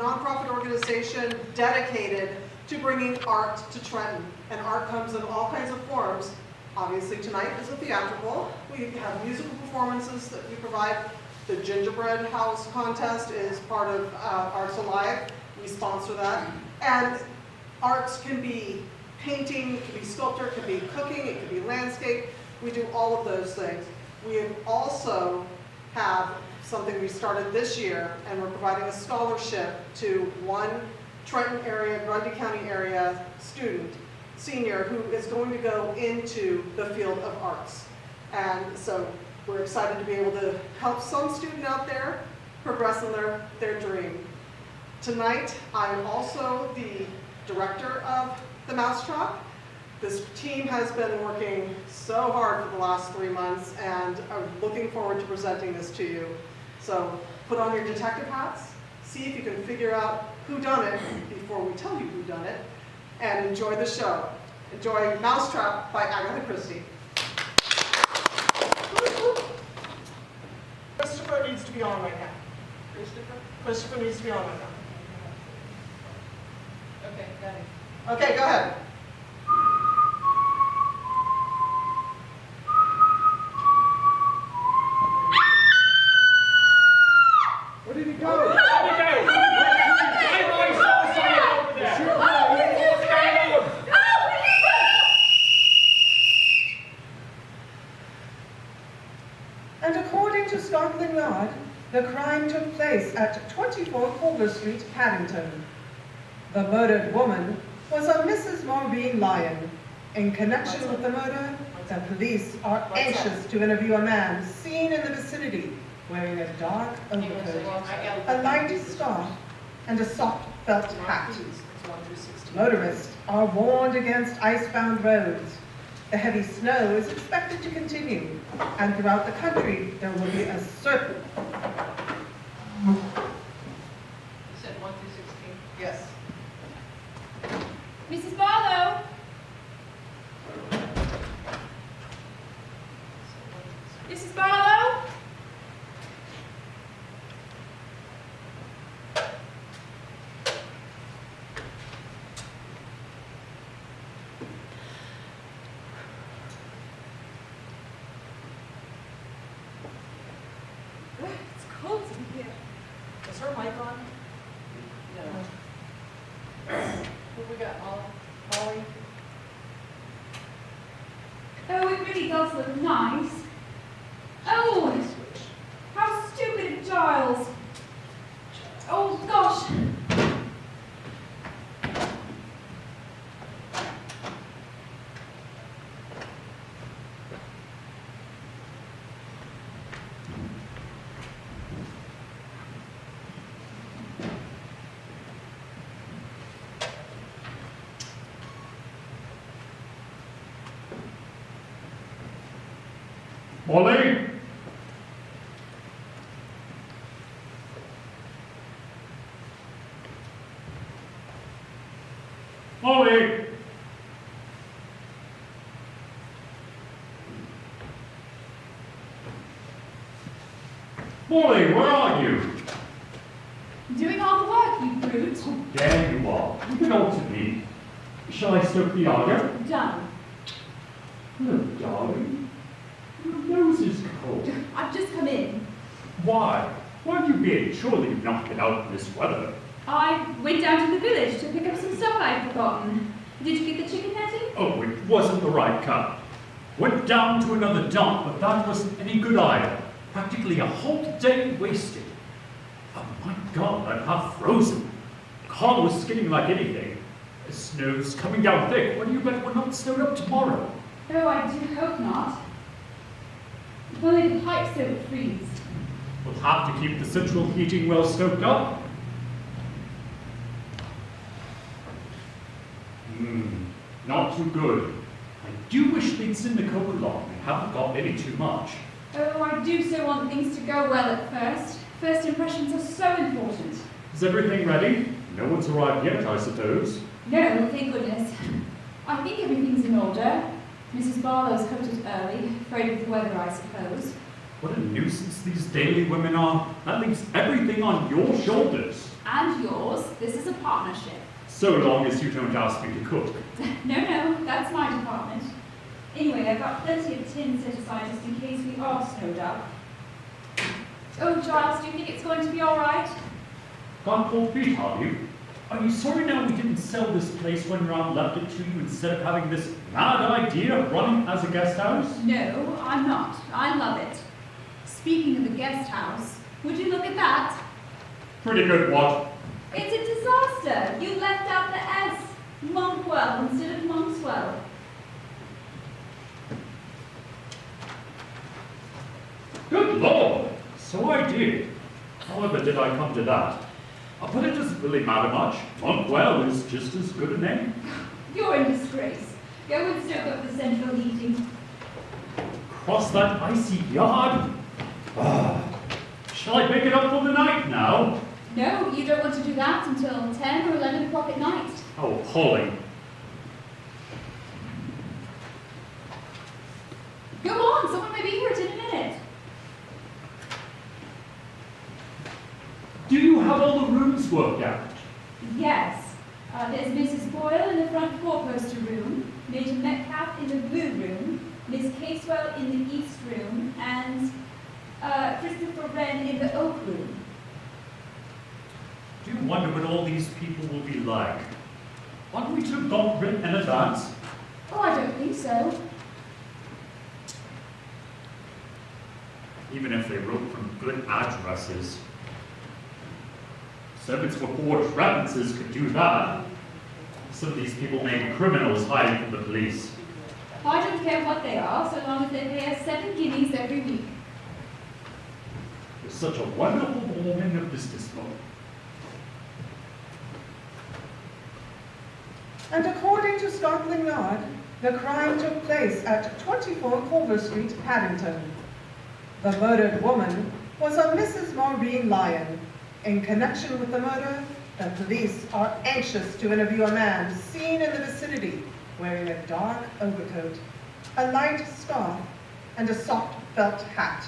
nonprofit organization dedicated to bringing art to Trenton. And art comes in all kinds of forms. Obviously tonight is a theatrical. We have musical performances that we provide. The Gingerbread House contest is part of Arts Alive. We sponsor that. And arts can be painting, it can be sculpture, it can be cooking, it can be landscape. We do all of those things. We also have something we started this year, and we're providing a scholarship to one Trenton area, Grundy County area student, senior, who is going to go into the field of arts. And so we're excited to be able to help some student out there progress in their dream. Tonight, I'm also the director of the Mousetrap. This team has been working so hard for the last 3 months, and I'm looking forward to presenting this to you. So put on your detective hats, see if you can figure out who done it before we tell you who done it, and enjoy the show. Enjoy Mousetrap by Agatha Christie. Christopher needs to be on right now. Christopher needs to be on right now. Okay, got it. Okay, go ahead. Where did he go? And according to Scotland Yard, the crime took place at 24 Culver Street, Paddington. The murdered woman was a Mrs. Maureen Lyon. In connection with the murder, the police are anxious to interview a man seen in the vicinity wearing a dark overcoat, a light scarf, and a soft felt hat. Motorists are warned against icebound roads. The heavy snow is expected to continue, and throughout the country there will be a certain... You said 1 through 16? Yes. Mrs. Barlow! Mrs. Barlow? It's cold in here. Is her mic on? No. What we got, Molly? Oh, it really does look nice. Oh, how stupid of Giles. Oh, gosh. Molly? Molly? Molly, where are you? Doing all the work, you brute. There you are. You belong to me. Shall I stoke the argo? Done. Hello, darling. Your nose is cold. I've just come in. Why? Where have you been? Surely you've not been out in this weather. I went down to the village to pick up some stuff I'd forgotten. Did you get the chicken netting? Oh, it wasn't the right cut. Went down to another dump, but that wasn't any good either. Practically a whole day wasted. Oh my God, I'm half frozen. Car was skidding like anything. The snow's coming down thick. When do you bet we're not snowed up tomorrow? Oh, I do hope not. If only the pipes don't freeze. We'll have to keep the central heating well stoked up. Not too good. I do wish they'd send the coke along. They haven't got any too much. Oh, I do so want things to go well at first. First impressions are so important. Is everything ready? No one's arrived yet, I suppose. No, thank goodness. I think everything's in order. Mrs. Barlow's coated early, afraid of the weather, I suppose. What a nuisance these daily women are. That leaves everything on your shoulders. And yours. this is a partnership. So long as you don't ask me to cook. No, that's my department. Anyway, I've got plenty of tin set aside just in case we are snowed up. Oh, Giles, do you think it's going to be all right? Gone cold feet, have you? Are you sorry now we didn't sell this place when Ram left it to you instead of having this mad idea of running as a guest house? No, I'm not. I love it. Speaking of the guest house, would you look at that? Pretty good what? It's a disaster. You left out the S. Monkwell instead of Monkswell. Good Lord! So I did. However did I come to that? But it doesn't really matter much. Monkwell is just as good a name. You're in disgrace. Go and stoke up the central heating. Cross that icy yard? Shall I pick it up for the night now? No, you don't want to do that until 10 or 11 o'clock at night. Oh, Polly. Go on, someone may be here in a minute. Do you have all the rooms worked out? Yes. There's Mrs. Boyle in the front four-poster room, Major Metcalf in the blue room, Miss Casewell in the east room, and Christopher Wren in the oak room. Do you wonder what all these people will be like? Aren't we to have got written in advance? Oh, I don't think so. Even if they wrote from good addresses. Servants with forged references could do that. Some of these people may be criminals hiding from the police. I don't care what they are, so long as they pay us 7 guineas every week. You're such a wonderful woman of businesswoman. And according to Scotland Yard, the crime took place at 24 Culver Street, Paddington. The murdered woman was a Mrs. Maureen Lyon. In connection with the murder, the police are anxious to interview a man seen in the vicinity wearing a dark overcoat, a light scarf, and a soft felt hat.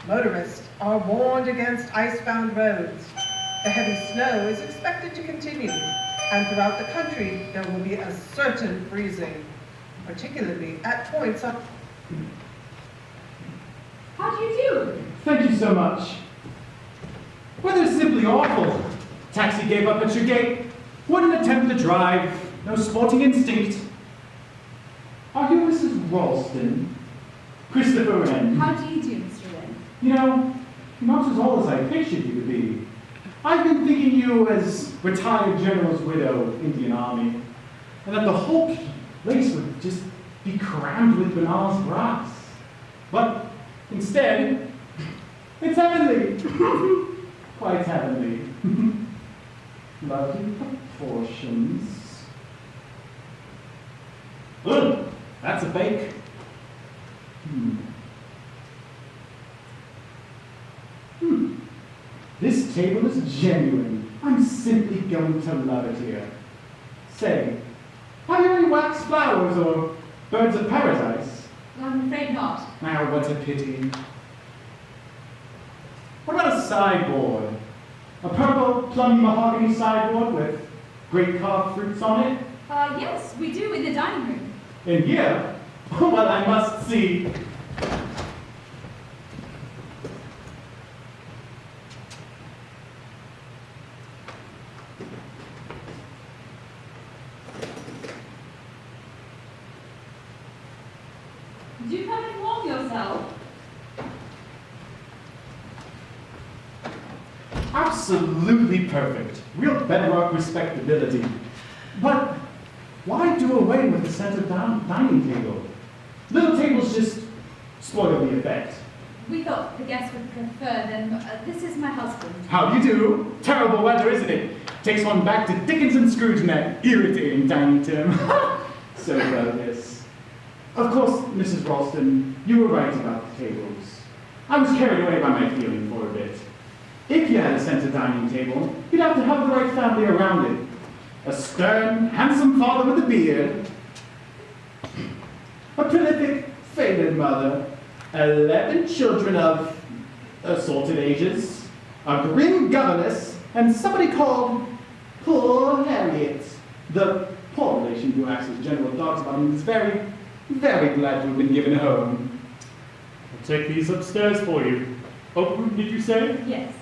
Motorists are warned against ice-bound roads. The heavy snow is expected to continue, and throughout the country there will be a certain freezing, particularly at points of... How do you do? Thank you so much. Weather's simply awful. Taxi gave up at your gate. Wouldn't attempt to drive. No sporting instinct. Are you Mrs. Ralston? Christopher Wren. How do you do, Mr. Wren? You know, you're not as old as I pictured you to be. I've been thinking you as retired general's widow, Indian Army, and that the whole place would just be crammed with bananas grass. But instead, it's heavenly. Quite heavenly. Lovely proportions. Ugh, that's a bake. This table is genuine. I'm simply going to love it here. Say, have you any wax flowers or birds of paradise? I'm afraid not. Ah, what a pity. What about a sideboard? A purple plum mahogany sideboard with great carved fruits on it? Yes, we do in the dining room. In here? Well, I must see. Do come and warm yourself. Absolutely perfect. Real bedrock respectability. But why do away with the center dining table? Little tables just spoil the effect. We thought the guests would prefer them. This is my husband. How do you do? Terrible weather, isn't it? Takes one back to Dickens and Scrooge and that irritating dining term. So bogus. Of course, Mrs. Ralston, you were right about the tables. I was carried away by my feeling for a bit. If you had a center dining table, you'd have to have the right family around it. A stern, handsome father with a beard, a prolific, faded mother, 11 children of assorted ages, a grim governess, and somebody called poor Harriet. The poor relation who acts as general dog's bottom is very, very glad to have been given a home. I'll take these upstairs for you. Oak room, did you say? Yes.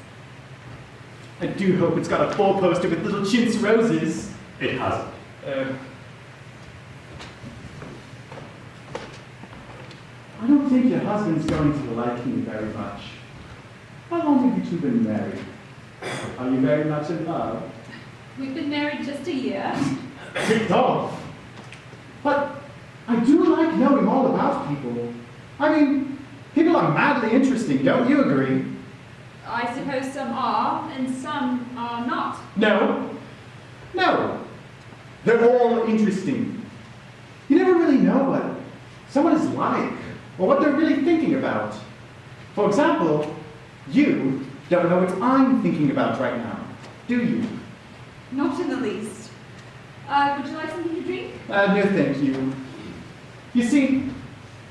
I do hope it's got a four-poster with little chintz roses. It hasn't. I don't think your husband's going to like me very much. How long have you two been married? Are you very much in love? We've been married just a year. Kicked off. But I do like knowing all about people. I mean, people are madly interesting, don't you agree? I suppose some are, and some are not. No. No. They're all interesting. You never really know what someone is like, or what they're really thinking about. For example, you don't know what I'm thinking about right now, do you? Not in the least. Would you like something to drink? No, thank you. You see,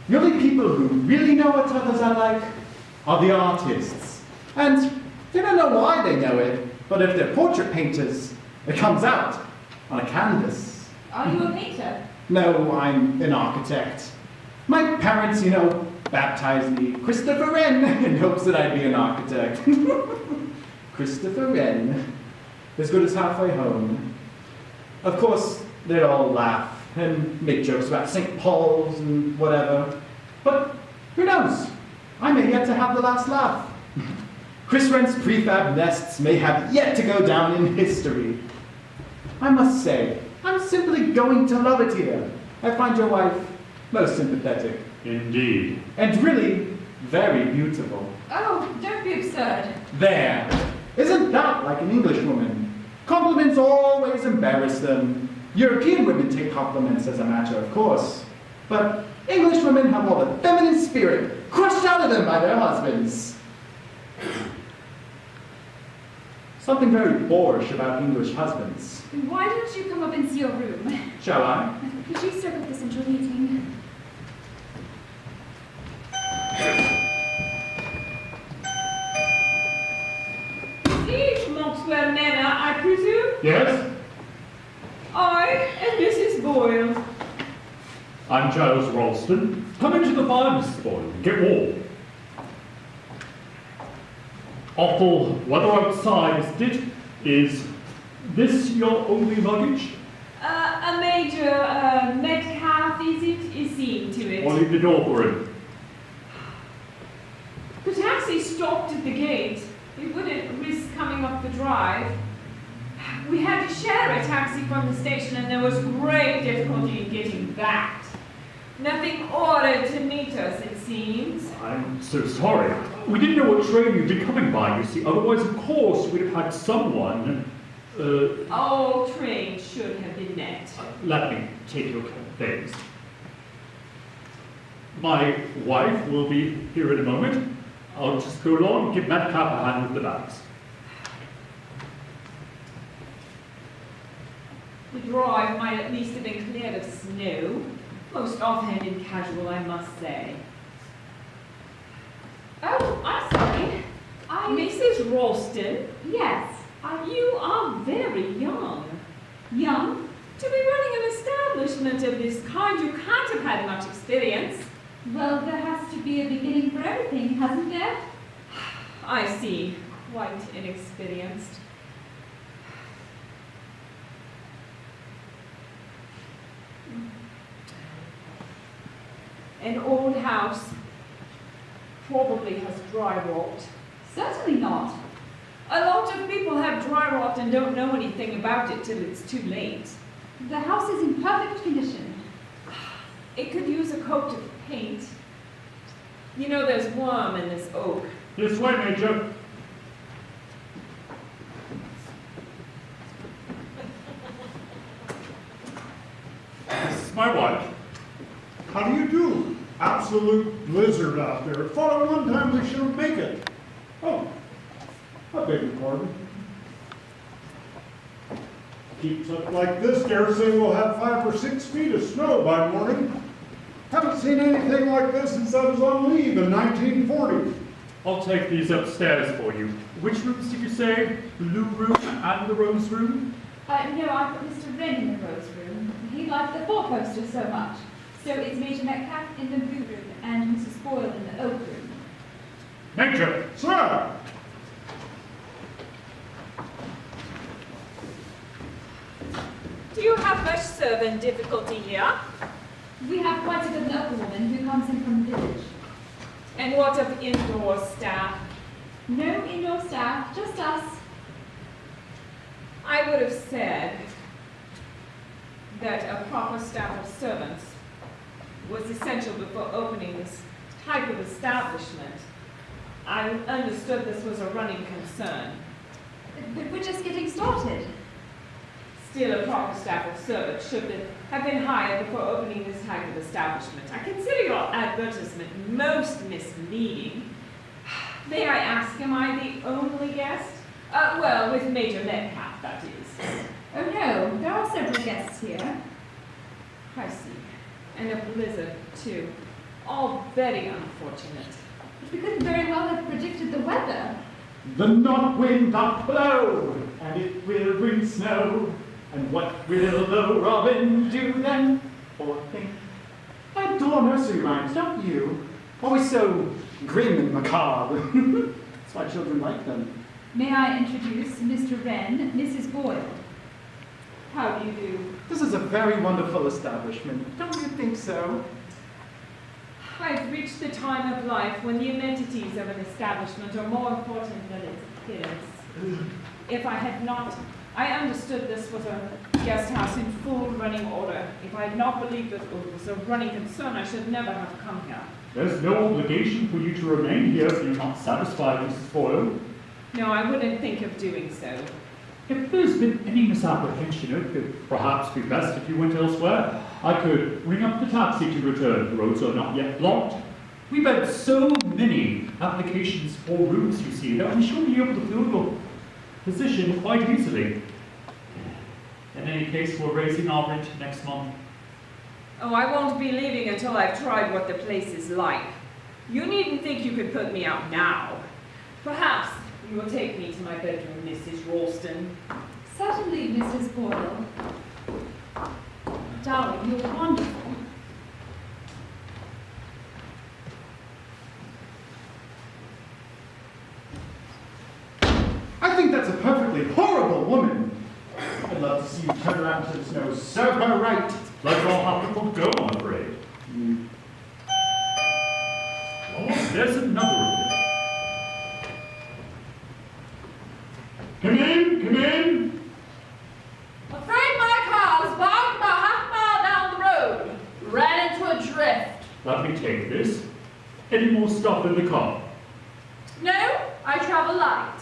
the only people who really know what others are like are the artists. And they don't know why they know it, but if they're portrait painters, it comes out on a canvas. Are you a painter? No, I'm an architect. My parents, baptized me Christopher Wren in hopes that I'd be an architect. Christopher Wren, as good as halfway home. Of course, they'd all laugh and make jokes about St. Paul's and whatever. But who knows? I may yet to have the last laugh. Chris Wren's prefab nests may have yet to go down in history. I must say, I'm simply going to love it here. I find your wife most sympathetic. Indeed. And really very beautiful. Oh, don't be absurd. There. Isn't that like an English woman? Compliments always embarrass them. European women take compliments as a matter of course. But English women have all the feminine spirit crushed out of them by their husbands. Something very boorish about English husbands. Why don't you come up and see your room? Shall I? Could you serve up the central heating? Is Monkswell Manor, I presume? Yes? I am Mrs. Boyle. I'm Giles Ralston. Come into the fire, Mrs. Boyle. Get warm. Awful weather outside, isn't it? Is this your only luggage? A Major Metcalf, is seeing to it. I'll leave the door for him. The taxi stopped at the gate. It wouldn't risk coming up the drive. We had to share a taxi from the station, and there was great difficulty in getting back. Nothing ordered to meet us, it seems. I'm so sorry. We didn't know what train you'd be coming by, you see. Otherwise, of course, we'd have had someone. All trains should have been met. Let me take your things. My wife will be here in a moment. I'll just go along and give Metcalf a hand with the bags. The drive might at least have been cleared of snow. Most offhand and casual, I must say. Oh, I'm sorry. Mrs. Ralston, Yes. you are very young. Young? To be running an establishment of this kind, you can't have had much experience. Well, there has to be a beginning for everything, hasn't there? I see. Quite inexperienced. An old house probably has dry rot. Certainly not. A lot of people have dry rot and don't know anything about it till it's too late. The house is in perfect condition. It could use a coat of paint. You know there's worm in this oak. This way, Major. This is my wife. How do you do? Absolute blizzard out there. Thought at one time we should make it. Oh, I beg your pardon. Keeps up like this, dare say we'll have 5 or 6 feet of snow by morning. Haven't seen anything like this since I was on leave in 1940. I'll take these upstairs for you. Which rooms did you say? The Blue Room and the Rose Room? No, I put Mr. Wren in the Rose Room. He liked the four-poster so much. So it's Major Metcalf in the Blue Room and Mrs. Boyle in the Oak Room. Major! Sir! Do you have much servant difficulty here? We have quite a good local woman who comes in from the village. And what of indoor staff? No indoor staff, just us. I would have said that a proper staff of servants was essential before opening this type of establishment. I understood this was a running concern. But we're just getting started. Still, a proper staff of servants should have been hired before opening this type of establishment. I consider your advertisement most misleading. May I ask, am I the only guest? Well, with Major Metcalf, that is. Oh no, there are several guests here. I see. And a blizzard, too. All very unfortunate. But we couldn't very well have predicted the weather. The north wind doth blow, and it will bring snow. And what will the robin do then? Poor thing. I adore nursery rhymes, don't you? Always so grim and macabre. That's why children like them. May I introduce Mr. Wren, Mrs. Boyle? How do you do? This is a very wonderful establishment. Don't you think so? I've reached the time of life when the amenities of an establishment are more important than its appearance. If I had not, I understood this was a guest house in full running order. If I had not believed that it was a running concern, I should never have come here. There's no obligation for you to remain here if you're not satisfied, Mrs. Boyle. No, I wouldn't think of doing so. If there's been any misapprehension, it could perhaps be best if you went elsewhere. I could ring up the taxi to return. The roads are not yet blocked. We've had so many applications for rooms, you see, that I'm sure you'll be able to fill your position quite easily. In any case, we're raising our rent next month. Oh, I won't be leaving until I've tried what the place is like. You needn't think you could put me out now. Perhaps you will take me to my bedroom, Mrs. Ralston. Certainly, Mrs. Boyle. Darling, you're wonderful. I think that's a perfectly horrible woman. I'd love to see you turn around to the snow. Serve her right. Let all have to go, I'm afraid. Oh, there's another of them. Come in, come in. Afraid my car was parked about half a mile down the road. Ran into a drift. Let me take this. Any more stuff in the car? No, I travel light.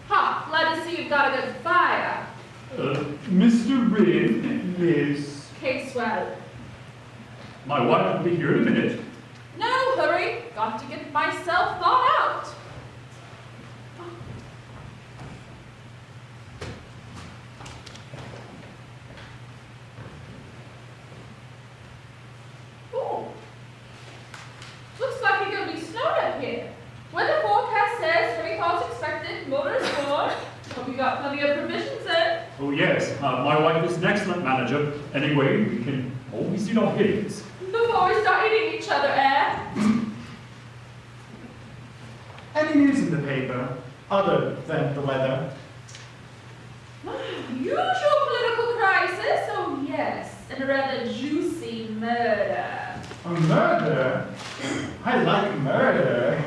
Ha, glad to see you've got a good fire. Mr. Wren, Miss... Casewell. My wife will be here in a minute. No hurry, got to get myself thought out. Oh, looks like you're going to be snowed up here. Weather forecast says heavy falls expected, motor is warm. Hope you got plenty of provisions in. Oh yes, my wife is an excellent manager. Anyway, we can always eat our headings. Before we start eating each other, eh? Any news in the paper, other than the weather? Usual political crisis, oh yes, and a rather juicy murder. A murder? I like murder.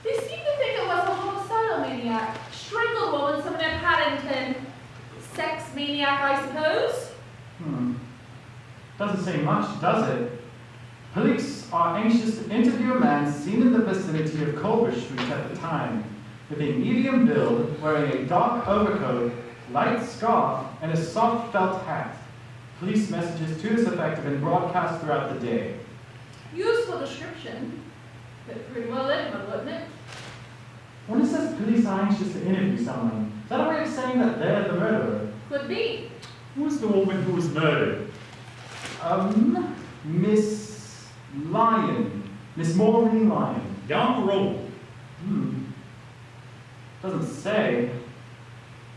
They seem to think it was a homicidal maniac. Strangled woman, someone at Paddington. Sex maniac, I suppose. Doesn't say much, does it? Police are anxious to interview a man seen in the vicinity of Culver Street at the time, with a medium build, wearing a dark overcoat, light scarf, and a soft felt hat. Police messages to this effect have been broadcast throughout the day. Useful description. But pretty well anyone, wouldn't it? When it says police are anxious to interview someone, is that a way of saying that they're the murderer? Could be. Who's the woman who was murdered? Miss Lyon. Miss Maureen Lyon. Down the road. Doesn't say.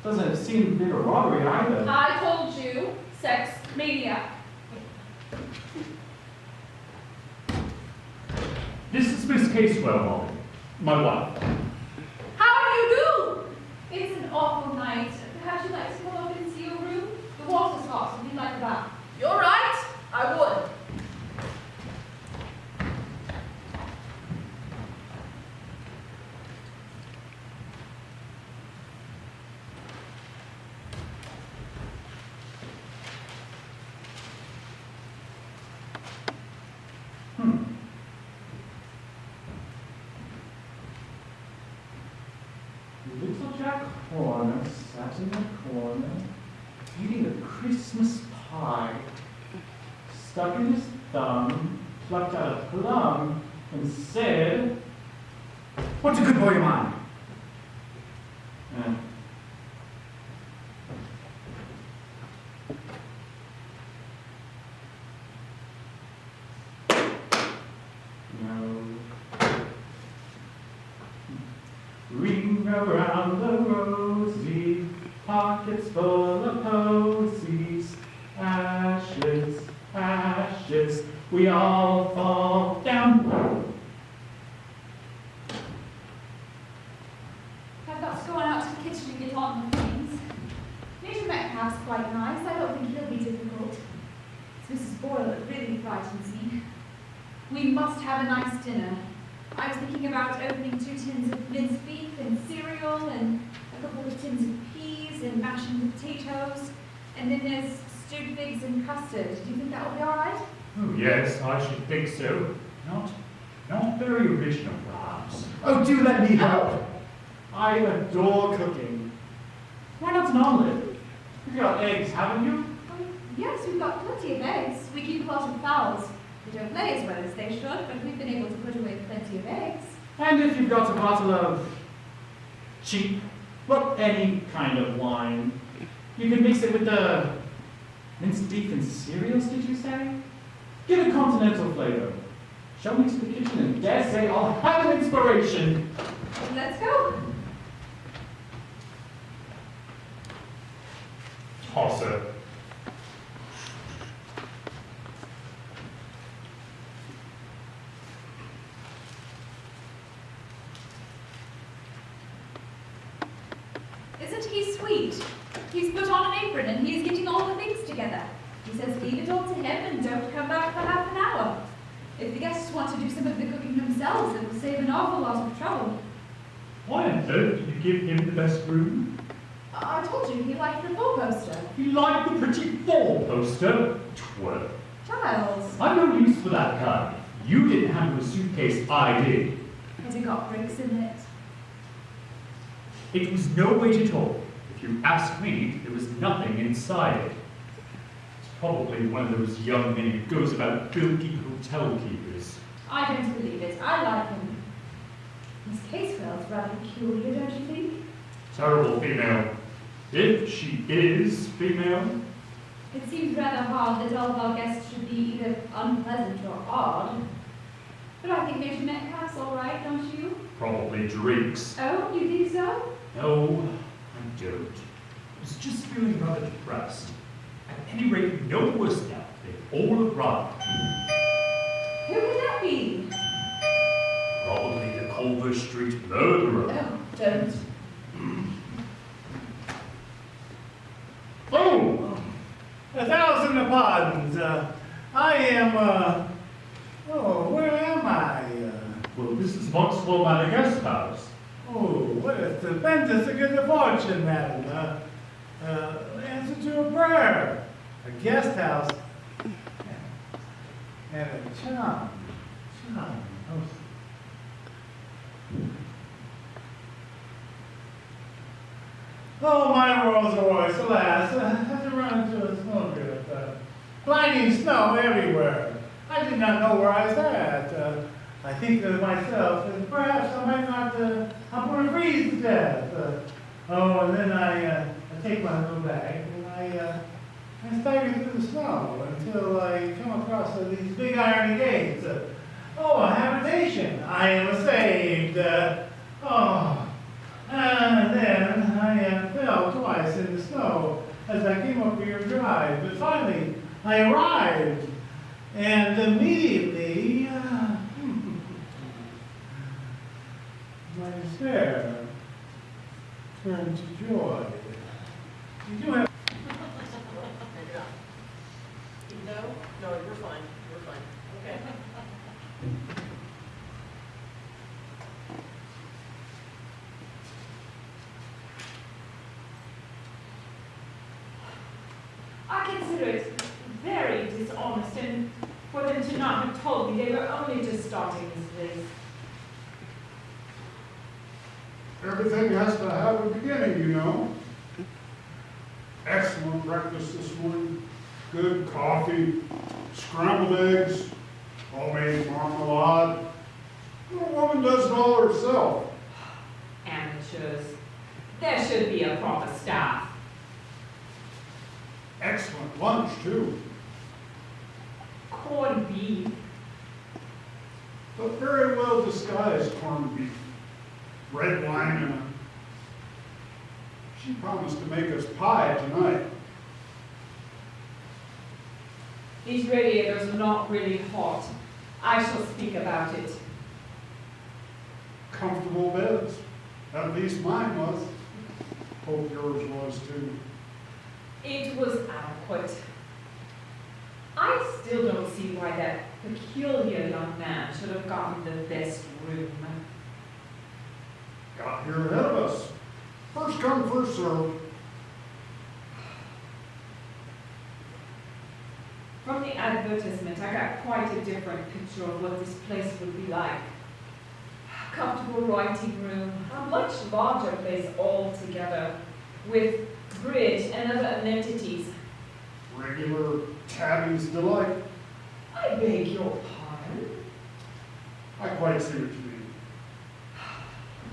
Doesn't seem to be a robbery either. I told you, sex maniac. This is Miss Casewell, Molly. My wife. How do you do? It's an awful night. Perhaps you'd like to come up and see your room? The water's hot, if you'd like that. You're right, I would. Little Jack Horner sat in the corner, eating a Christmas pie, stuck in his thumb, plucked out a plum, and said, What's a good boy of mine? eh. No. Ring around the rosy, pockets full of posies, ashes, ashes, we all fall down. I've got to go on out to the kitchen and get on with things. Major Metcalf's quite nice. I don't think he'll be difficult. It's Mrs. Boyle that really frightens me. We must have a nice dinner. I was thinking about opening 2 tins of minced beef and cereal and a couple of tins of peas and mashing potatoes. And then there's stewed figs and custard. Do you think that will be all right? Oh, yes, I should think so. Not very original, perhaps. Oh, do let me help. I adore cooking. Why not an omelet? You've got eggs, haven't you? Oh, yes, we've got plenty of eggs. We keep a lot of fowls. They don't lay as well as they should, but we've been able to put away plenty of eggs. And if you've got a bottle of cheap, well, any kind of wine, you can mix it with the minced beef and cereals, did you say? Give it continental flavor. Show me to the kitchen and dare say I'll have an inspiration. Let's go. Tosser. Isn't he sweet? He's put on an apron and he's getting all the things together. He says leave it all to him and don't come back for half an hour. If the guests want to do some of the cooking themselves, it will save an awful lot of trouble. Why on earth did you give him the best room? I told you he liked the four-poster. He liked the pretty four-poster. Twerp. Giles, I'm no use for that kind. You didn't handle the suitcase, I did. has it got bricks in it? It was no weight at all. If you ask me, there was nothing inside it. It's probably one of those young men who goes about bilky hotel keepers. I don't believe it. I like him. Miss Casewell's rather peculiar, don't you think? Terrible female. If she is female. It seems rather hard that all of our guests should be either unpleasant or odd. But I think Major Metcalf's all right, don't you? Probably drinks. Oh, you think so? No, I don't. I was just feeling rather depressed. At any rate, no worse now. They've all arrived. Who could that be? Probably the Culver Street murderer. Oh, don't. Oh, 1,000 pardons. I am, where am I? Well, this is Monkswell Manor Guest House. Oh, what a stupendous good fortune, madam. Answer to a prayer. A guest house. And a charm. Oh. Oh, my Rolls Royce, alas, has run into a snowdrift. Blinding snow everywhere. I did not know where I was at. I think to myself, perhaps I might not, I'm going to freeze to death. And then I take my little bag and I stagger through the snow until I come across these big iron gates. Oh, a habitation. I am saved. And then I fell twice in the snow as I came up your drive. But finally, I arrived. And immediately, my despair turned to joy. Did you have No, you're fine, you're fine, okay. I consider it very dishonest and for them to not have told me they were only just starting this place. Everything has to have a beginning, you know. Excellent breakfast this morning. Good coffee, scrambled eggs, homemade marmalade. The woman does it all herself. Amateurs. There should be a proper staff. Excellent lunch, too. Corned beef. But very well disguised corned beef. Red wine and she promised to make us pie tonight. These radiators are not really hot. I shall speak about it. Comfortable beds. At least mine was. Hope yours was too. It was adequate. I still don't see why that peculiar young man should have gotten the best room. Got here ahead of us. First come, first served. From the advertisement, I got quite a different picture of what this place would be like. Comfortable writing room, a much larger place altogether, with bridge and other amenities. Regular tabby's delight. I beg your pardon? I quite see what you mean.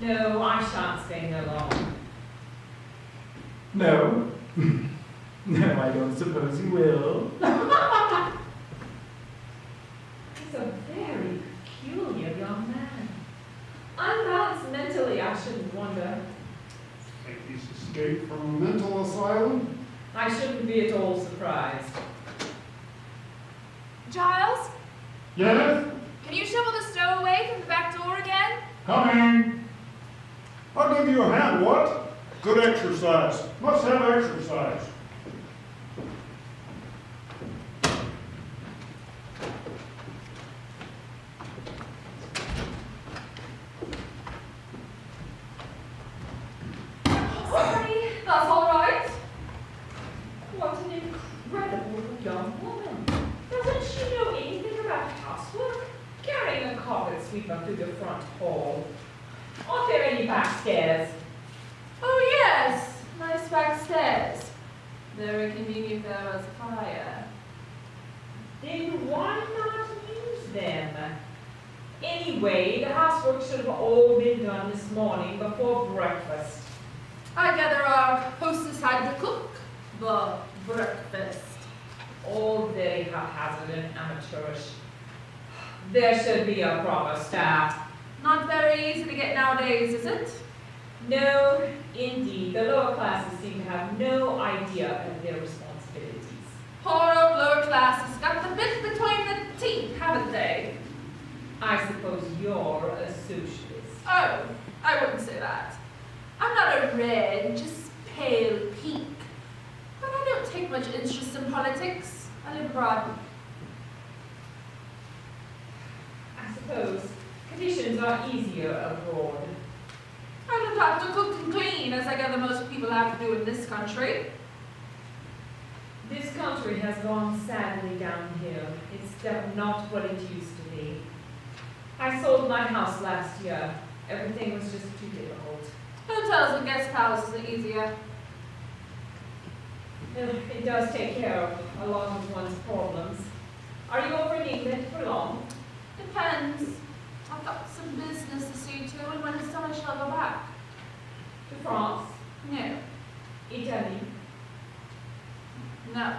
No, I shan't stay here long. No. No, I don't suppose you will. He's a very peculiar young man. Unbalanced mentally, I shouldn't wonder. Think he's escaped from a mental asylum? I shouldn't be at all surprised. Giles, Yes? can you shovel the snow away from the back door again? Coming. I'll give you a hand, what? Good exercise. Must have exercise. Sorry, that's all right. What an incredible young woman. Doesn't she know anything about housework? Carrying a carpet sweeper through the front hall. Aren't there any back stairs? Oh yes, nice back stairs. Very convenient there was a fire. Then why not use them? Anyway, the housework should have all been done this morning before breakfast. I gather our hostess had to cook the breakfast. All very haphazard and amateurish. There should be a proper staff. Not very easy to get nowadays, is it? No, indeed, the lower classes seem to have no idea of their responsibilities. Poor old lower classes got the bit between the teeth, haven't they? I suppose you're a socialist. Oh, I wouldn't say that. I'm not a red, just pale pink. But I don't take much interest in politics. I live abroad. I suppose conditions are easier abroad. I don't have to cook and clean as I gather most people have to do in this country. This country has gone sadly downhill. It's not what it used to be. I sold my house last year. Everything was just too difficult. Hotels and guest houses are easier. It does take care of a lot of one's problems. Are you over in England for long? Depends. I've got some business to see to, and when it's done, I shall go back. To France? No. Italy? No.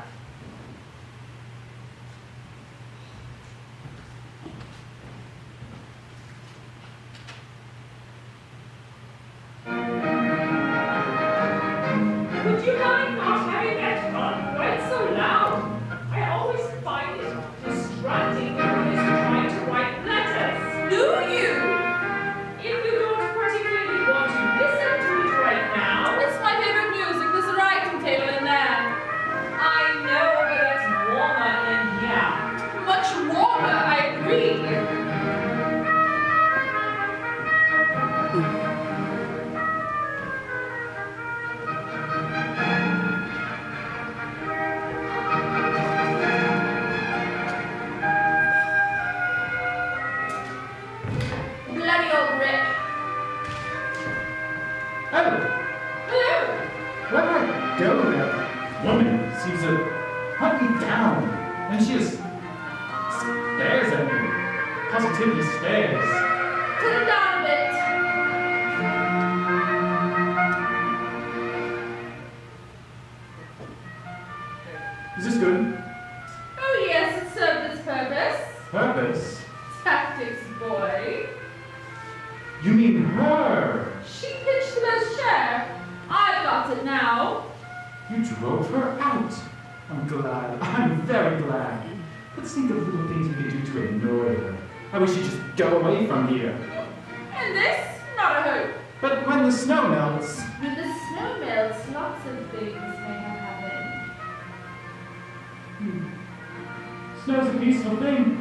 would you mind not having that quite so loud? I always find it distracting when one is trying to write letters. Do you? If you don't particularly want to listen to it right now, It's my favorite music. There's a writing table in there. I know, but it's warmer in here. Much warmer, I agree. Bloody old Rip. Oh, Hello. where do I go there? Woman seems to hunt me down, and she just stares at me. Positively stares. Put it down a bit. Is this good? Oh yes, it served its purpose. Purpose? Tactics, boy. You mean her? She pitched the best chair. I've got it now. You drove her out. I'm glad. I'm very glad. Let's think of little things we can do to annoy her. I wish she'd just go away from here. And this, not a hope. But when the snow melts, When the snow melts, lots of things may have happened. snow's a peaceful thing.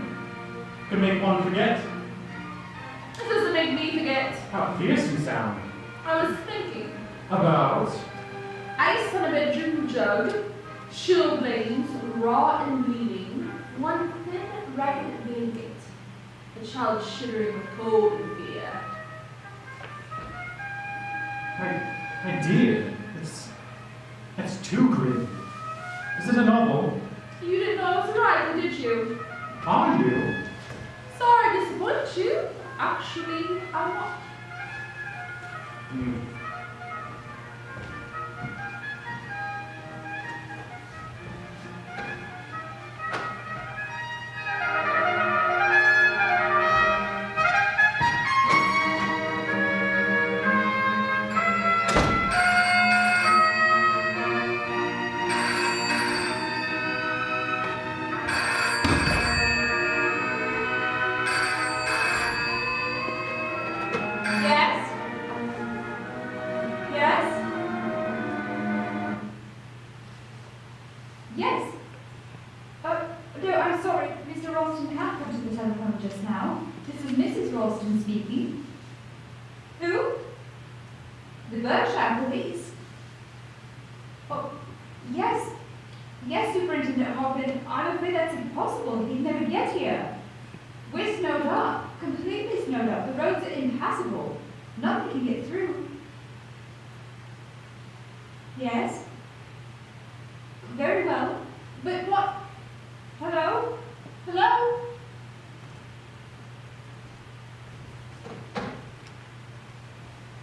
Can make one forget It doesn't make me forget. how fierce you sound. I was thinking. About Ice on a bedroom jug, chilblains, raw and bleeding, one thin, ragged blanket, a child shivering with cold and fear. my dear, that's too grim. Is it a novel? You didn't know I was writing, did you? Are you? Sorry to disappoint you. Actually, I'm not. Hmm. Yes? Yes? Yes? No, I'm sorry. Mr. Ralston had come to the telephone just now. This is Mrs. Ralston speaking. Who? The Berkshire Police. Oh, yes. Yes, Superintendent Hopkins. I'm afraid that's impossible. He'd never get here. We're snowed up. Completely snowed up. The roads are impassable. Nothing can get through. Yes? Very well. But what? Hello? Hello?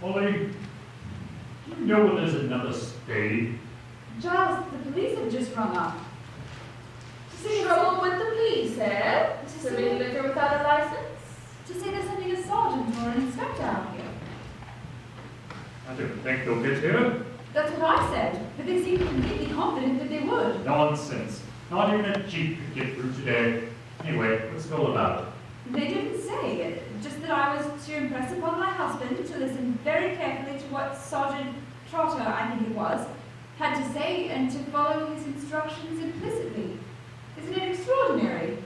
Ollie, do you know where there's another spade? Giles, the police have just rung up. To say Trouble with the police, eh? To Serving say- liquor without a license? they're sending a sergeant or an inspector out here. I don't think they'll get here. That's what I said, but they seemed completely confident that they would. Nonsense. Not even a jeep could get through today. Anyway, what's it all about? They didn't say, just that I was to impress upon my husband to listen very carefully to what Sergeant Trotter, I think it was, had to say and to follow his instructions implicitly. Isn't it extraordinary?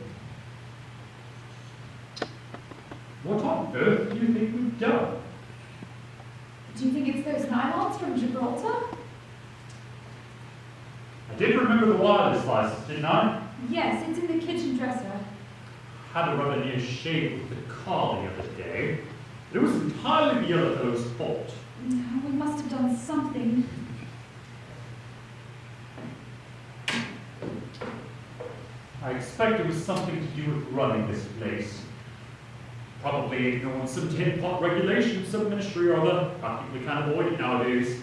What on earth do you think we've done? Do you think it's those nylons from Gibraltar? I did remember the wireless license, didn't I? Yes, it's in the kitchen dresser. Had a rather near shave with the car the other day. It was entirely the other fellow's fault. No, we must have done something. I expect it was something to do with running this place. Probably ignoring some tin pot regulations some ministry or other. Practically can't avoid it nowadays.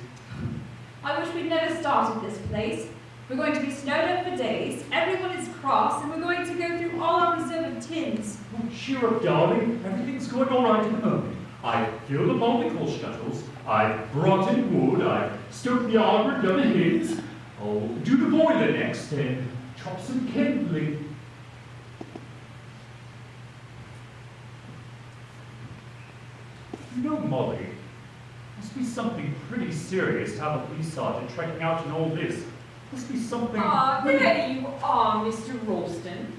I wish we'd never started this place. We're going to be snowed up for days, everyone is cross, and we're going to go through all our reserve of tins. Oh, cheer up, darling. Everything's going all right in the moment. I've filled up all the coal scuttles. I've brought in wood. I've stoke the arbor at the other ends. I'll do the boiler next and chop some kindling. You know, Molly, must be something pretty serious to have a police sergeant trekking out in all this. Must be something. Ah, there you are, Mr. Ralston.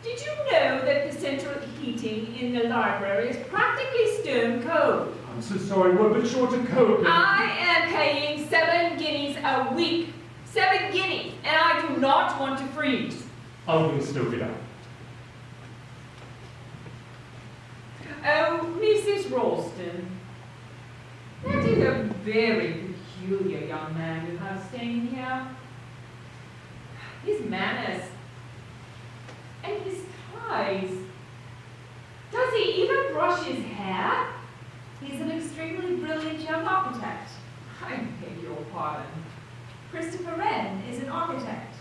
Did you know that the central heating in the library is practically stone cold? I'm so sorry, we're a bit short of coke. I am paying 7 guineas a week. 7 guineas, and I do not want to freeze. I'll go stoke it out. Oh, Mrs. Ralston, that is a very peculiar young man you have staying here. His manners and his ties. Does he even brush his hair? He's an extremely brilliant young architect. I beg your pardon. Christopher Wren is an architect.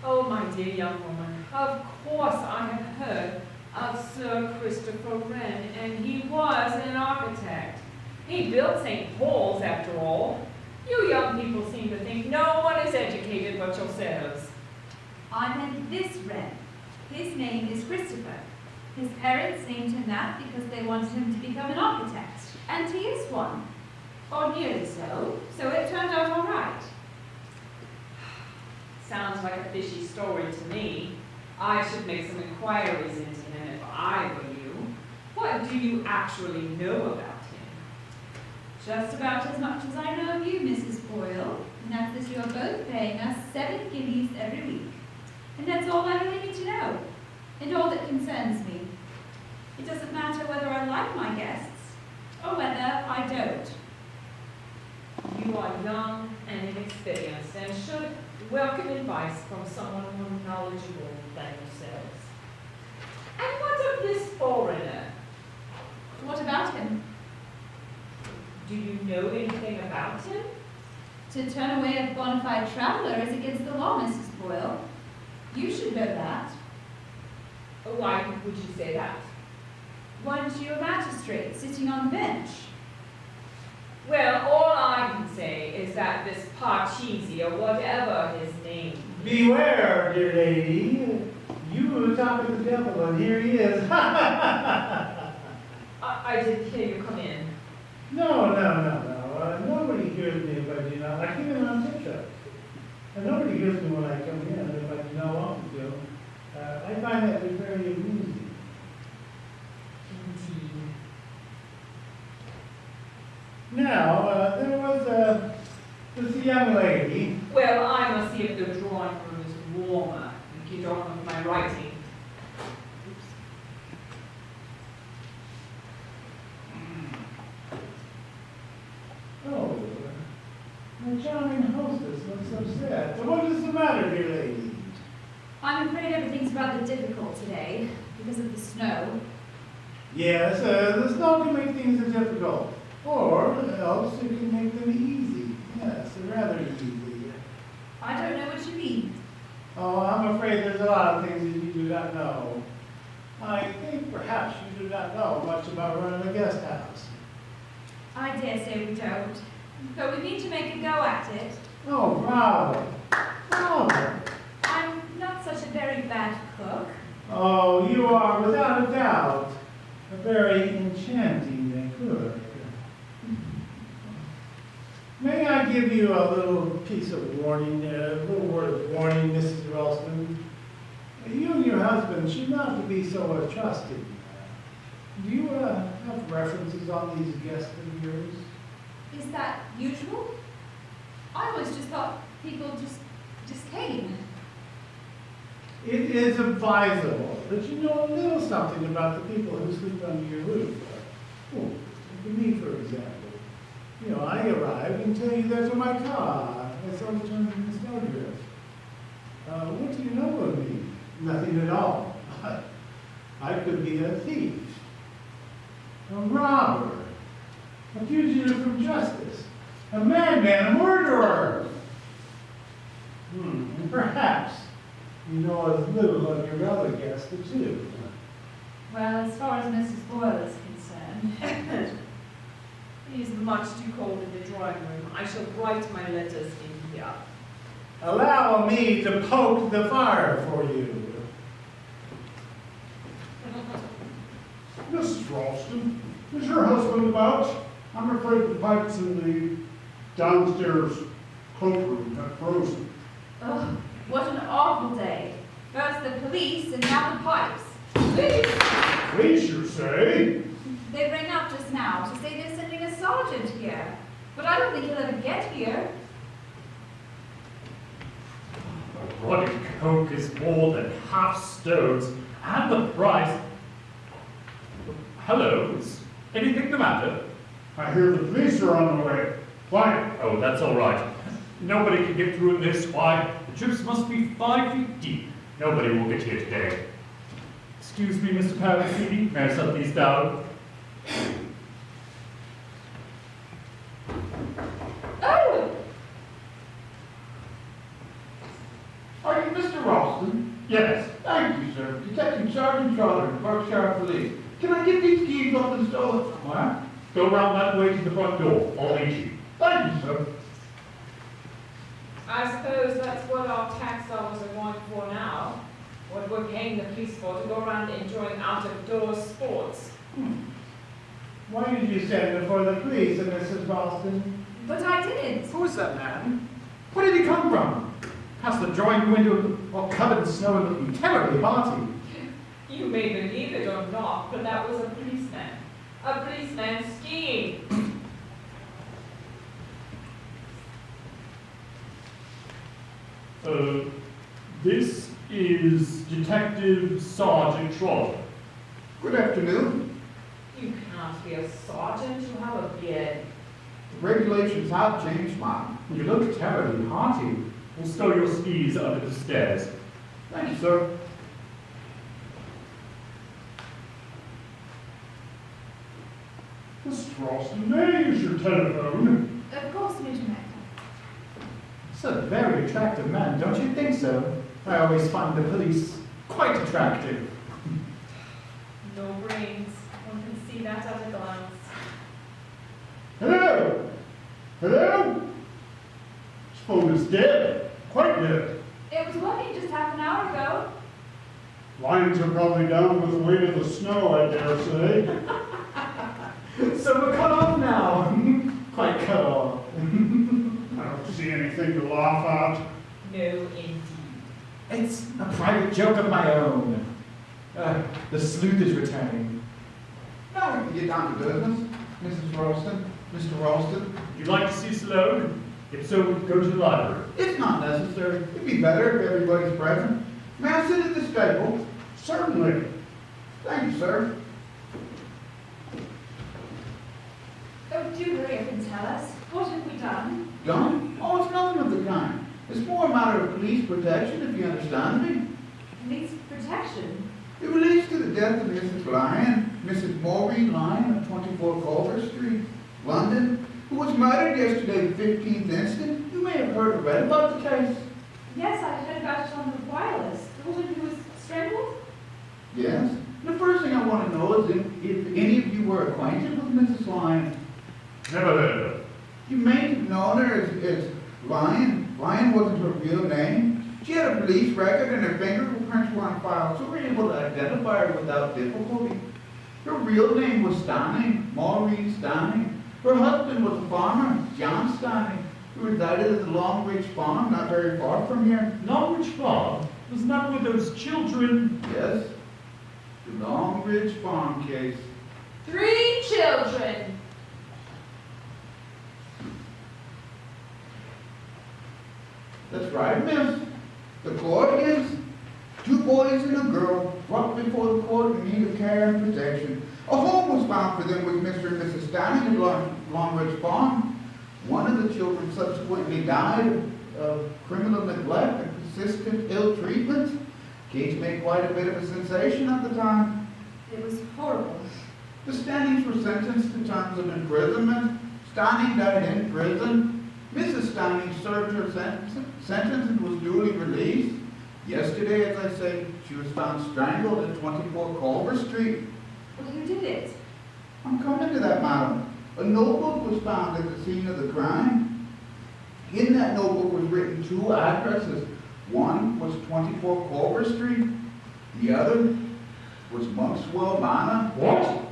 Oh, my dear young woman, of course I have heard of Sir Christopher Wren, and he was an architect. He built St. Paul's, after all. You young people seem to think no one is educated but yourselves. I meant this Wren. His name is Christopher. His parents named him that because they wanted him to become an architect. And he is one. Or nearly so. So it turned out all right. Sounds like a fishy story to me. I should make some inquiries into him if I were you. What do you actually know about him? Just about as much as I know of you, Mrs. Boyle. And that's that you are both paying us 7 guineas every week. And that's all I really need to know. And all that concerns me. It doesn't matter whether I like my guests or whether I don't. You are young and inexperienced and should welcome advice from someone more knowledgeable than yourselves. And what of this foreigner? What about him? Do you know anything about him? To turn away a bona fide traveler is against the law, Mrs. Boyle. You should know that. Why would you say that? Weren't you a magistrate sitting on the bench? Well, all I can say is that this Parcheesi, or whatever his name, Beware, dear lady. You talk to the devil, and here he is. I didn't hear you come in. No. Nobody hears me if I do not. I came in on tiptoe. And nobody hears me when I come in if I do not want to. I find that to be very amusing. Indeed. Now, there was this young lady. Well, I must see if the drawing room is warmer and get on with my writing. Oh, my charming hostess looks so sad. So what is the matter, dear lady? I'm afraid everything's rather difficult today because of the snow. Yes, the snow can make things difficult. Or else it can make them easy. Yes, rather easy. I don't know what you mean. Oh, I'm afraid there's a lot of things that you do not know. I think perhaps you do not know much about running a guest house. I dare say we don't. But we mean to make a go at it. Oh, bravo. Bravo. I'm not such a very bad cook. Oh, you are without a doubt a very enchanting cook. May I give you a little piece of warning, a little word of warning, Mrs. Ralston? You and your husband should not be so trusting. Do you have references on these guests of yours? Is that usual? I always just thought people just came. It is advisable that you know a little something about the people who sleep under your roof. Oh, me, for example. You know, I arrive and tell you there's my car. I saw it turn in the snowdrift. What do you know of me? Nothing at all. I could be a thief, a robber, a fugitive from justice, a madman, a murderer. And perhaps you know as little of your other guests too. Well, as far as Mrs. Boyle is concerned. It is much too cold in the drawing room. I shall write my letters in here. Allow me to poke the fire for you. Mrs. Ralston, is your husband about? I'm afraid the pipes in the downstairs cloakroom have frozen. Ugh, what an awful day. First the police and now the pipes. Police! Please, you say? They rang up just now to say they're sending a sergeant here. But I don't think he'll ever get here. A ruddy Coke is more than half stones, and the price. Hello, is anything the matter? I hear the police are on the way. Why? Oh, that's all right. Nobody can get through in this. Why? The troops must be 5 feet deep. Nobody will get here today. Excuse me, Mr. Paracini. May I set these down? Oh! Are you Mr. Ralston? Yes. Thank you, sir. Detective Sergeant Trotter, Berkshire Police. Can I get these keys off the stove? What? Go round that way to the front door. I'll meet you. Thank you, sir. I suppose that's what our tax dollars are going for now. What we're paying the police for, to go around enjoying out-of-door sports. Why did you send them for the police, Mrs. Ralston? But I didn't. Who is that man? Where did he come from? Past the drawing window, all covered in snow and looking terribly hearty. You may believe it or not, but that was a policeman. A policeman skiing. This is Detective Sergeant Trotter. Good afternoon. You can't be a sergeant, you have a beard. The regulations have changed, ma'am. You look terribly hearty. We'll stow your skis under the stairs. Thank you, sir. Mrs. Ralston, may I use your telephone? Of course, Major Metcalf. He's a very attractive man, don't you think so? I always find the police quite attractive. No brains. One can see that at a glance. Hello? Hello? This phone is dead. Quite dead. It was working just half an hour ago. Lines are probably down with the weight of the snow, I dare say. So we're cut off now. Quite cut off. I don't see anything to laugh at. No, indeed. It's a private joke of my own. The sleuth is returning. Now we can get down to business. Mrs. Ralston, Mr. Ralston. Would you like to see Sloane? If so, we can go to the library. It's not necessary. It'd be better if everybody's present. May I sit at this table? Certainly. Thank you, sir. Oh, do hurry up and tell us. What have we done? Done? Oh, it's nothing of the kind. It's more a matter of police protection, if you understand me. Police protection? It relates to the death of Mrs. Lyon, Mrs. Maureen Lyon of 24 Culver Street, London, who was murdered yesterday, the 15th instant. You may have heard or read about the case. Yes, I heard about it on the wireless. The woman who was strangled? Yes. The first thing I want to know is if any of you were acquainted with Mrs. Lyon. Never heard of her. You may have known her as Lyon. Lyon wasn't her real name. She had a police record and her fingerprints were on file, so we were able to identify her without difficulty. Her real name was Stanning, Maureen Stanning. Her husband was a farmer, John Stanning, who resided at the Long Ridge Farm, not very far from here. Long Ridge Farm? Was that with those children? Yes, the Long Ridge Farm case. 3 children. That's right, miss. The court is 2 boys and a girl brought before the court in need of care and protection. A home was found for them with Mr. and Mrs. Stanning at Long Ridge Farm. One of the children subsequently died of criminal neglect and persistent ill treatment. Case made quite a bit of a sensation at the time. It was horrible. The Stannings were sentenced to terms of imprisonment. Stanning died in prison. Mrs. Stanning served her sentence and was duly released. Yesterday, as I say, she was found strangled at 24 Culver Street. Well, who did it? I'm coming to that, madam. a notebook was found at the scene of the crime. In that notebook was written 2 addresses. One was 24 Culver Street. The other was Monkswell Manor. What?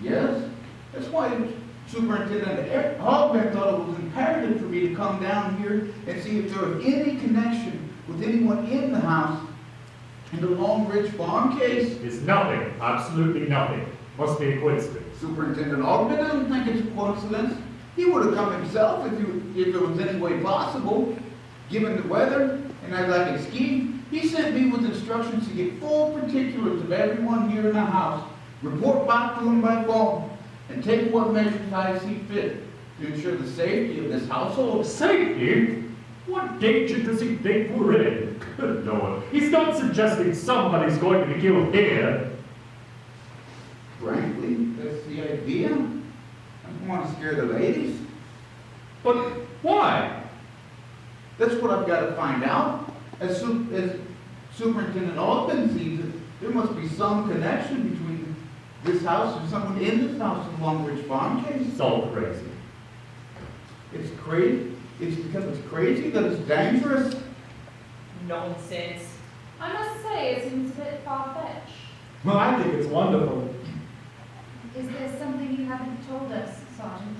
Yes. That's why Superintendent Hogman thought it was imperative for me to come down here and see if there was any connection with anyone in the house in the Long Ridge Farm case. It's nothing. Absolutely nothing. Must be a coincidence. Superintendent Hogman doesn't think it's a coincidence. He would have come himself if it was any way possible. Given the weather, and I like to ski, he sent me with instructions to get full particulars of everyone here in the house, report back to him by phone, and take what measures I see fit to ensure the safety of this household. Safety? What danger does he think we're in? Good Lord. He's not suggesting somebody's going to be killed here. Frankly, that's the idea. I don't want to scare the ladies. But why? That's what I've got to find out. As Superintendent Altman sees it, there must be some connection between this house and someone in this house in the Long Ridge Farm case. It's all crazy. It's crazy. It's because it's crazy that it's dangerous. Nonsense. I must say, it seems a bit far-fetched. Well, I think it's wonderful. Is there something you haven't told us, Sergeant?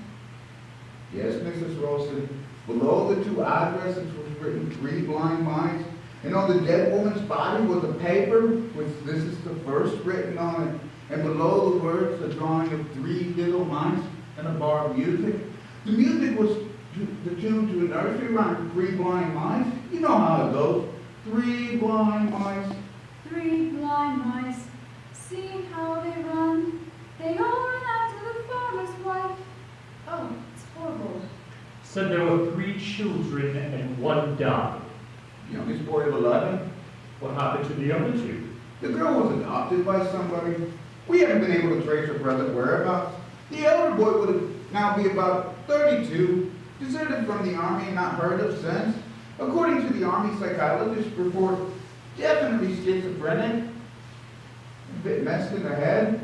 Yes, Mrs. Ralston. Below the 2 addresses was written 3 blind mice, and on the dead woman's body was a paper, which this is the first written on it, and below the words a drawing of 3 little mice and a bar of music. The music was the tune to a nursery rhyme, 3 blind mice. You know how it goes. 3 blind mice. 3 blind mice, seeing how they run. They all ran after the farmer's wife. Oh, it's horrible. Said there were 3 children and 1 died. Youngest boy of 11. What happened to the other 2? The girl was adopted by somebody. We haven't been able to trace her present whereabouts. The elder boy would now be about 32, deserted from the army and not heard of since. According to the army psychologist's report, definitely schizophrenic, a bit messed in the head.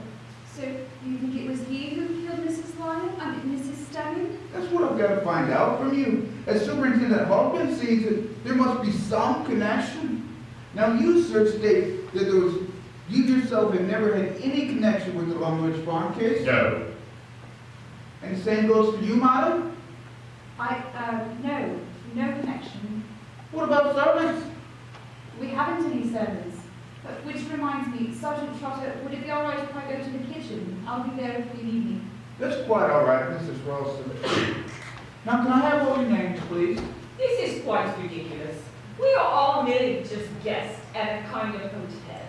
So, you think it was he who killed Mrs. Lyon? I mean, Mrs. Stanley? That's what I've got to find out from you. As Superintendent Hawkins sees it, there must be some connection. Now, you, sir, state that you yourself have never had any connection with the Long Ridge Farm case? No. And the same goes for you, madam? No connection. What about servants? We haven't any servants. But which reminds me, Sergeant Trotter, would it be all right if I go to the kitchen? I'll be there if you need me. That's quite all right, Mrs. Ralston. Now, can I have all your names, please? This is quite ridiculous. We are all merely just guests at a kind of hotel.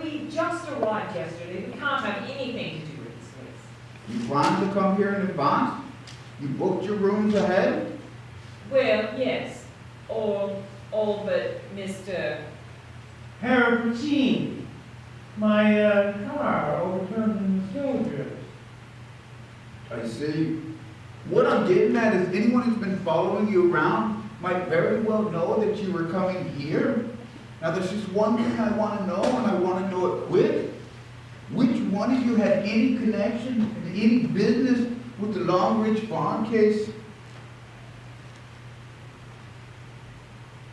We just arrived yesterday. We can't have anything to do with this place. You planned to come here in advance? You booked your rooms ahead? Well, yes. All but Mr. Herr Puccini, my car overturned in the soldiers. I see. What I'm getting at is anyone who's been following you around might very well know that you were coming here. Now, there's just one thing I want to know, and I want to know it quick. Which one of you had any connection and any business with the Long Ridge Farm case?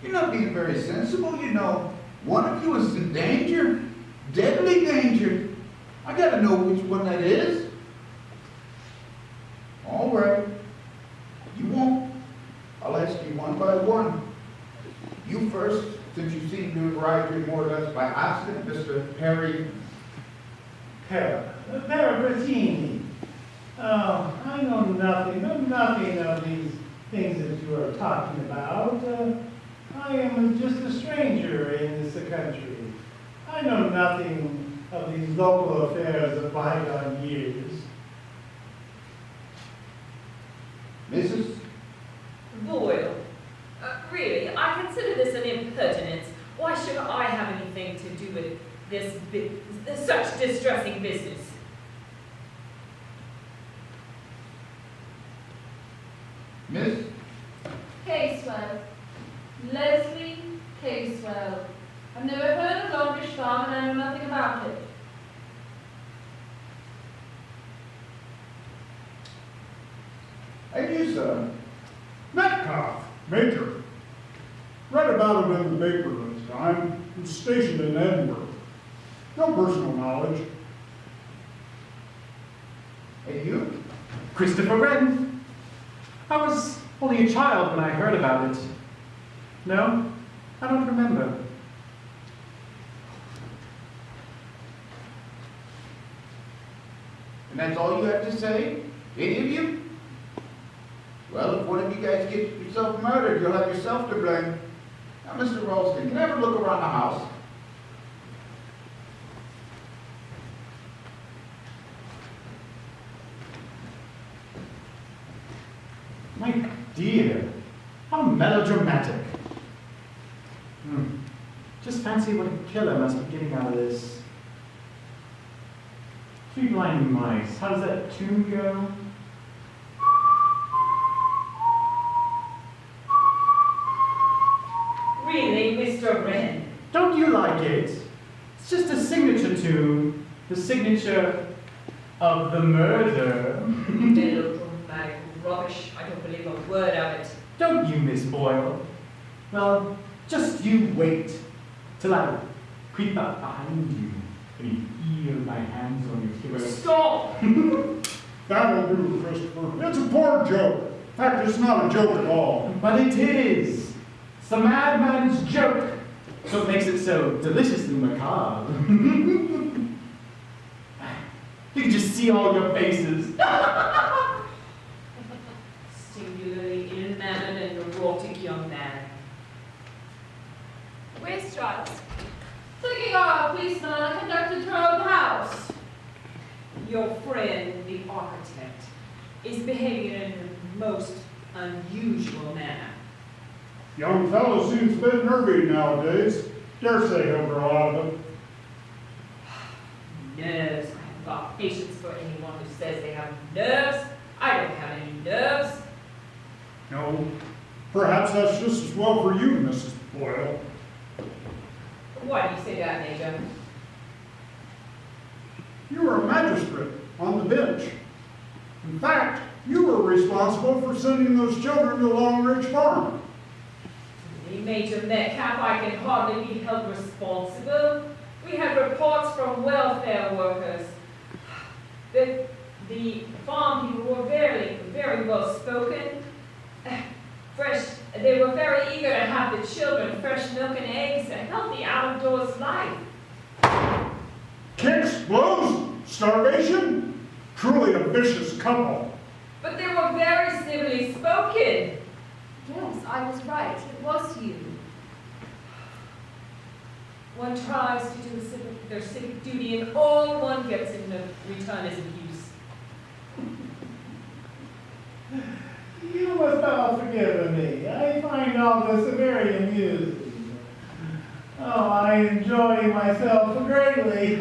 You're not being very sensible, you know. One of you is in danger, deadly danger. I got to know which one that is. All right. You won't. I'll ask you one by one. You first, since you seem to have arrived here more or less by accident, Mr. Perry. Herr Puccini. Oh, I know nothing of these things that you are talking about. I am just a stranger in this country. I know nothing of these local affairs of bygone years. Mrs. Boyle. Really, I consider this an impertinence. Why should I have anything to do with this such distressing business? Miss? Casewell. Leslie Casewell. I've never heard of Long Ridge Farm and I know nothing about it. And you, sir? Metcalf, Major. Read about him in the paper this time. He's stationed in Edinburgh. No personal knowledge. And you? Christopher Wren. I was only a child when I heard about it. No, I don't remember. And that's all you have to say? Any of you? Well, if one of you guys gets yourself murdered, you'll have yourself to blame. Now, Mr. Ralston, can I have a look around the house? My dear, how melodramatic. Just fancy what a killer must be getting out of this. Three blind mice. How does that tune go? Really, Mr. Wren? Don't you like it? It's just a signature tune. The signature of the murder. Melodramatic rubbish. I don't believe a word of it. Don't you, Miss Boyle? Well, just you wait till I creep up behind you and feel my hands on your hero. Stop! That'll do, Christopher. It's a poor joke. In fact, it's not a joke at all. But it is. It's the madman's joke. So it makes it so deliciously macabre. You can just see all your faces. Singularly ill-mannered and neurotic young man. Where's Giles? Taking our policeman on a conducted tour of the house. Your friend, the architect, is behaving in a most unusual manner. Young fellow seems a bit nervy nowadays. Dare say he'll grow out of it. Nerves. I haven't got patience for anyone who says they have nerves. I don't have any nerves. No, perhaps that's just as well for you, Mrs. Boyle. Why do you say that, Major? You were a magistrate on the bench. In fact, you were responsible for sending those children to Long Ridge Farm. Major Metcalf, I can hardly be held responsible. We had reports from welfare workers that the farm people were very, very well spoken. They were very eager to have the children, fresh milk and eggs, a healthy outdoors life. Kicks, blows, starvation? Truly a vicious couple. But they were very civilly spoken. Yes, I was right. It was you. One tries to do their civic duty, and all one gets in return is abuse. You must all forgive me. I find all this very amusing. Oh, I enjoy myself greatly. I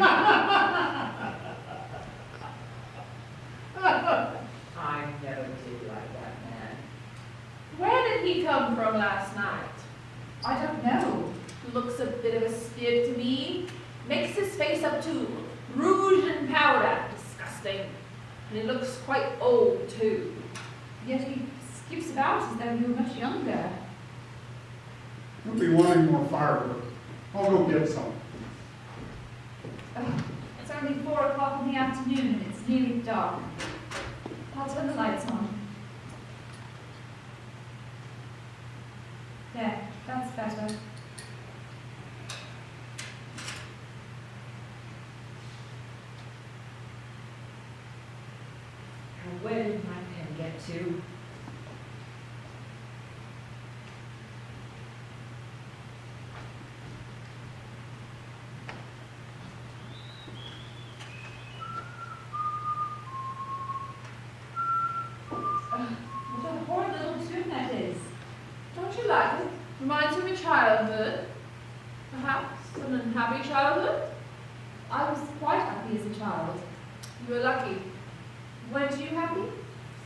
never did like that man. Where did he come from last night? I don't know. Looks a bit of a spirit to me. Makes his face up too. Rouge and powder. Disgusting. And he looks quite old too. Yet he skips about as though he were much younger. You'll be wanting more firework. I'll go get some. It's only 4 o'clock in the afternoon and it's nearly dark. I'll turn the lights on. There, that's better. Where did my pen get to? What a horrid little tune that is. Don't you like it? Reminds you of your childhood? Perhaps an unhappy childhood? I was quite happy as a child. You were lucky. Weren't you happy?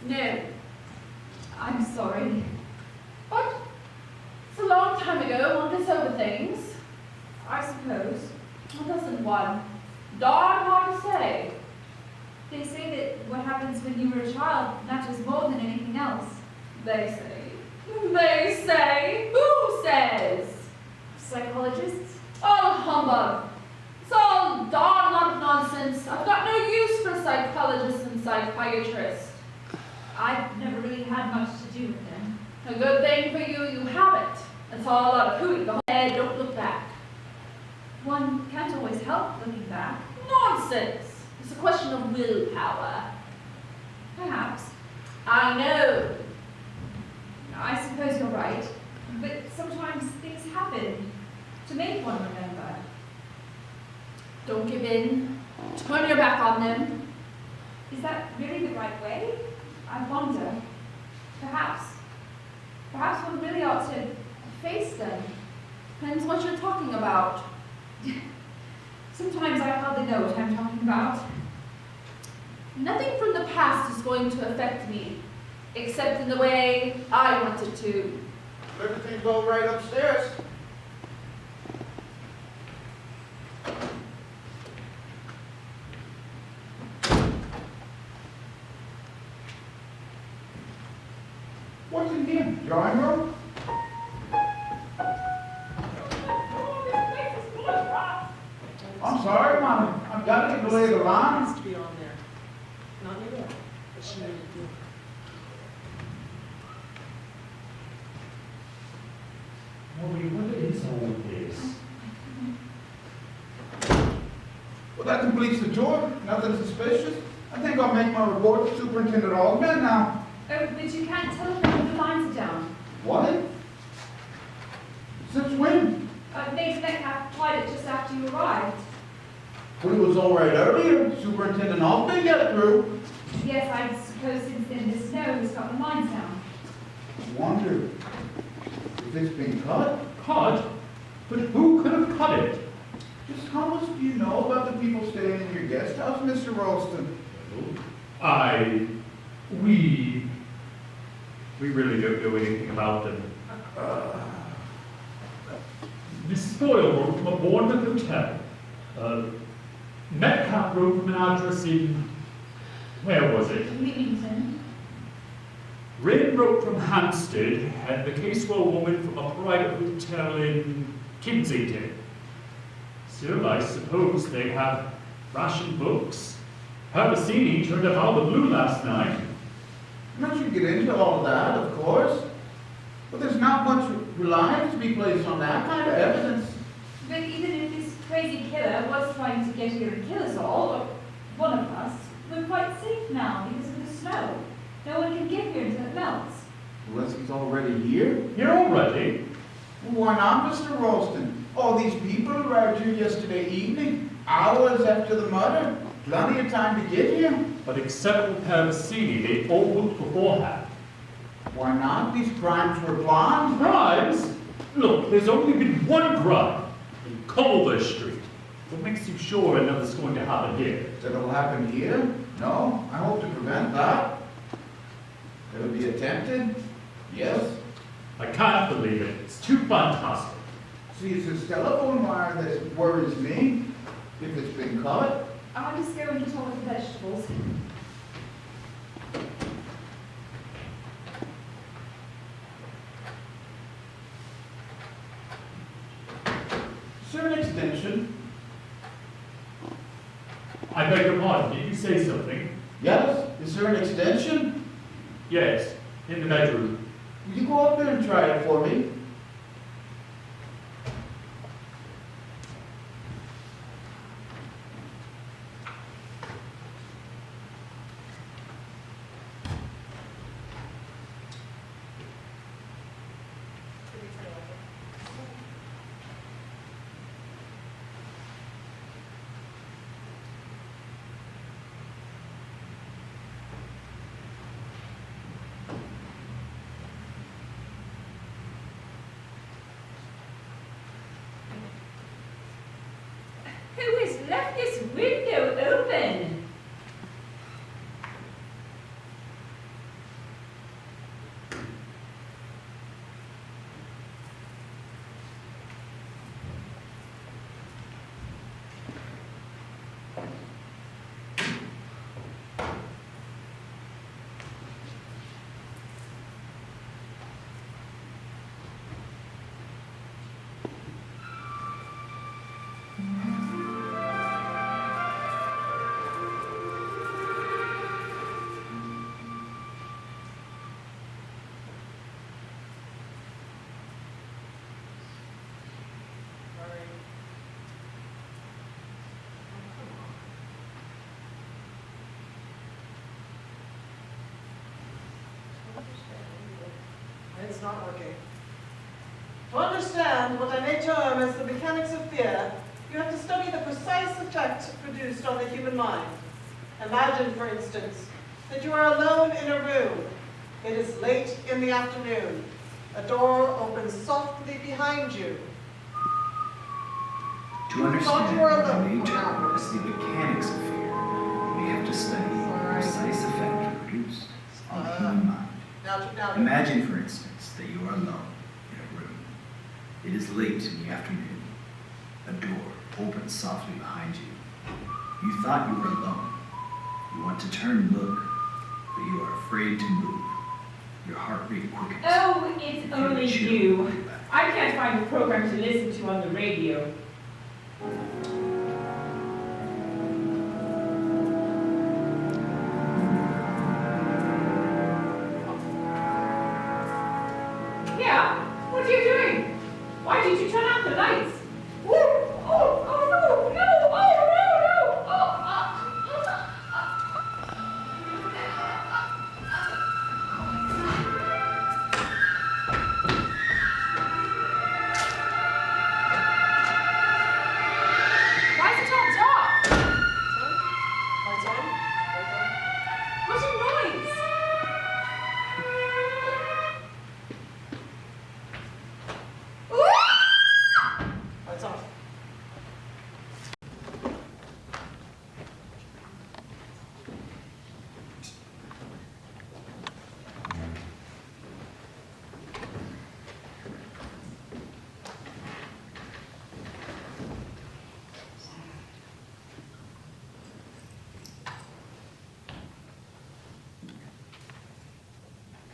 No. I'm sorry. But it's a long time ago. One gets over things. I suppose. Or doesn't one? Darn hard to say. They say that what happens when you were a child matters more than anything else. They say. They say? Who says? Psychologists? Oh, humbug. It's all darn lot of nonsense. I've got no use for psychologists and psychiatrists. I've never really had much to do with them. A good thing for you, you haven't. It's all a lot of hooey. Go ahead, don't look back. One can't always help looking back. Nonsense. It's a question of willpower. Perhaps. I know. I suppose you're right. But sometimes things happen to make one remember. Don't give in. Turn your back on them. Is that really the right way? I wonder. Perhaps one really ought to face them. Depends what you're talking about. Sometimes I hardly know what I'm talking about. Nothing from the past is going to affect me, except in the way I want it to. Everything's all right upstairs. What's in here? Drawing room? I'm sorry, Mom. I've got to delay the line. Needs to be on there. Not anymore, but she needed to. Molly, what is all this? Well, that completes the tour. Nothing suspicious. I think I'll make my report to Superintendent Altman now. Oh, but you can't telephone when the lines are down. What? Since when? Major Metcalf applied it just after you arrived. Well, it was all right earlier. Superintendent Altman got through. Yes, I suppose since then the snow has got the lines down. I wonder if it's been cut. Cut? But who could have cut it? Just how much do you know about the people staying in your guest house, Mr. Ralston? We really don't know anything about them. Mrs. Boyle wrote from a Bournemouth hotel. Metcalf wrote from an address in, where was it? Leamington. Wren wrote from Hampstead, and the Casewell woman from a private hotel in Kensington. Still, I suppose they have ration books. Pavicini turned up out of the blue last night. I'm not sure you get into all of that, of course. But there's not much reliance to be placed on that kind of evidence. But even if this crazy killer was trying to get here and kill us all, or one of us, we're quite safe now because of the snow. No one can get here until it melts. Unless he's already here. You're already. Why not, Mr. Ralston? All these people arrived here yesterday evening, hours after the murder. Plenty of time to get here. But except for Pavicini, they all booked beforehand. Why not? These crimes were planned. Crimes? Look, there's only been one crime in Culver Street. What makes you sure another's going to happen here? That it'll happen here? No, I hope to prevent that. It'll be attempted? Yes. I can't believe it. It's too fantastic. See, it's this telephone wire that worries me. If it's been cut. I'll just go and get all of the vegetables. Is there an extension? I beg your pardon, did you say something? Yes. Is there an extension? Yes, in the bedroom. Will you go up there and try it for me? Who has left this window open? it's not working. To understand what I may term as the mechanics of fear, you have to study the precise effect produced on the human mind. Imagine, for instance, that you are alone in a room. It is late in the afternoon. A door opens softly behind you. To understand what I may term as the mechanics of fear, we have to study the precise effect produced on the human mind. Imagine, for instance, that you are alone in a room. It is late in the afternoon. A door opens softly behind you. You thought you were alone. You want to turn and look, but you are afraid to move. Your heart rate quickens. Oh, it's only you. I can't find a program to listen to on the radio. Yeah, what are you doing? Why did you turn out the lights? Ooh, oh, no, no, oh, no, no, Why is it on top? Lights on? What a noise! Lights off.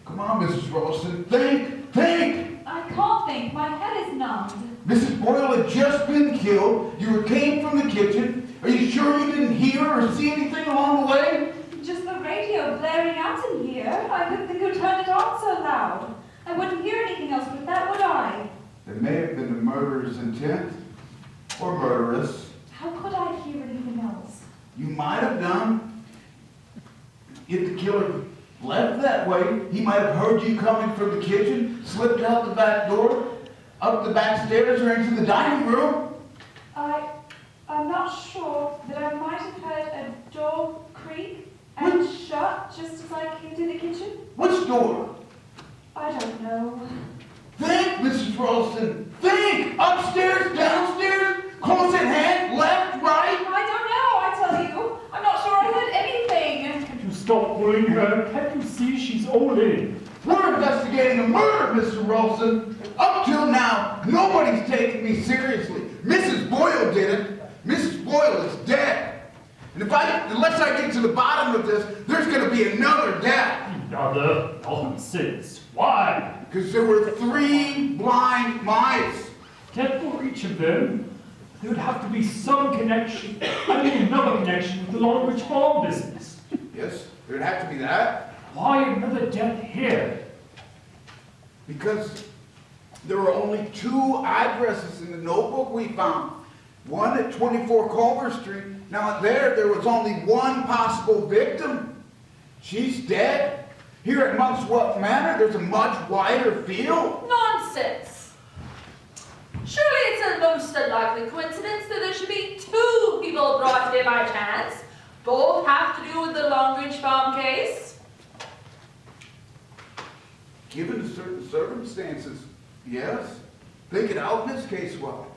Come on, Mrs. Ralston, think! I can't think. My head is numbed. Mrs. Boyle had just been killed. You came from the kitchen. Are you sure you didn't hear or see anything along the way? Just the radio blaring out in here. I couldn't think who turned it on so loud. I wouldn't hear anything else but that, would I? There may have been a murderer's intent, or murderess. How could I hear anything else? You might have done. If the killer left that way, he might have heard you coming from the kitchen, slipped out the back door, up the back stairs, or into the dining room. I'm not sure, but I might have heard a door creak and shut just as I came to the kitchen. Which door? I don't know. Think, Mrs. Ralston. Think! Upstairs, downstairs, close at hand, left, right. I don't know, I tell you. I'm not sure I heard anything. Can you stop bullying her? Can't you see she's all in? We're investigating a murder, Mr. Ralston. Up till now, nobody's taken me seriously. Mrs. Boyle didn't. Mrs. Boyle is dead. And unless I get to the bottom of this, there's going to be another death. Another nonsense. Why? Because there were 3 blind mice. Yet for each of them, there would have to be some connection, another connection with the Longridge Farm business. Yes, there'd have to be that. Why another death here? Because there were only 2 addresses in the notebook we found. One at 24 Culver Street. Now there was only one possible victim. She's dead. Here at Mousetrap Manor, there's a much wider field. Nonsense! Surely it's a most unlikely coincidence that there should be 2 people brought here by chance. Both have to do with the Longridge Farm case. Given certain circumstances, yes. Think it out in this case well.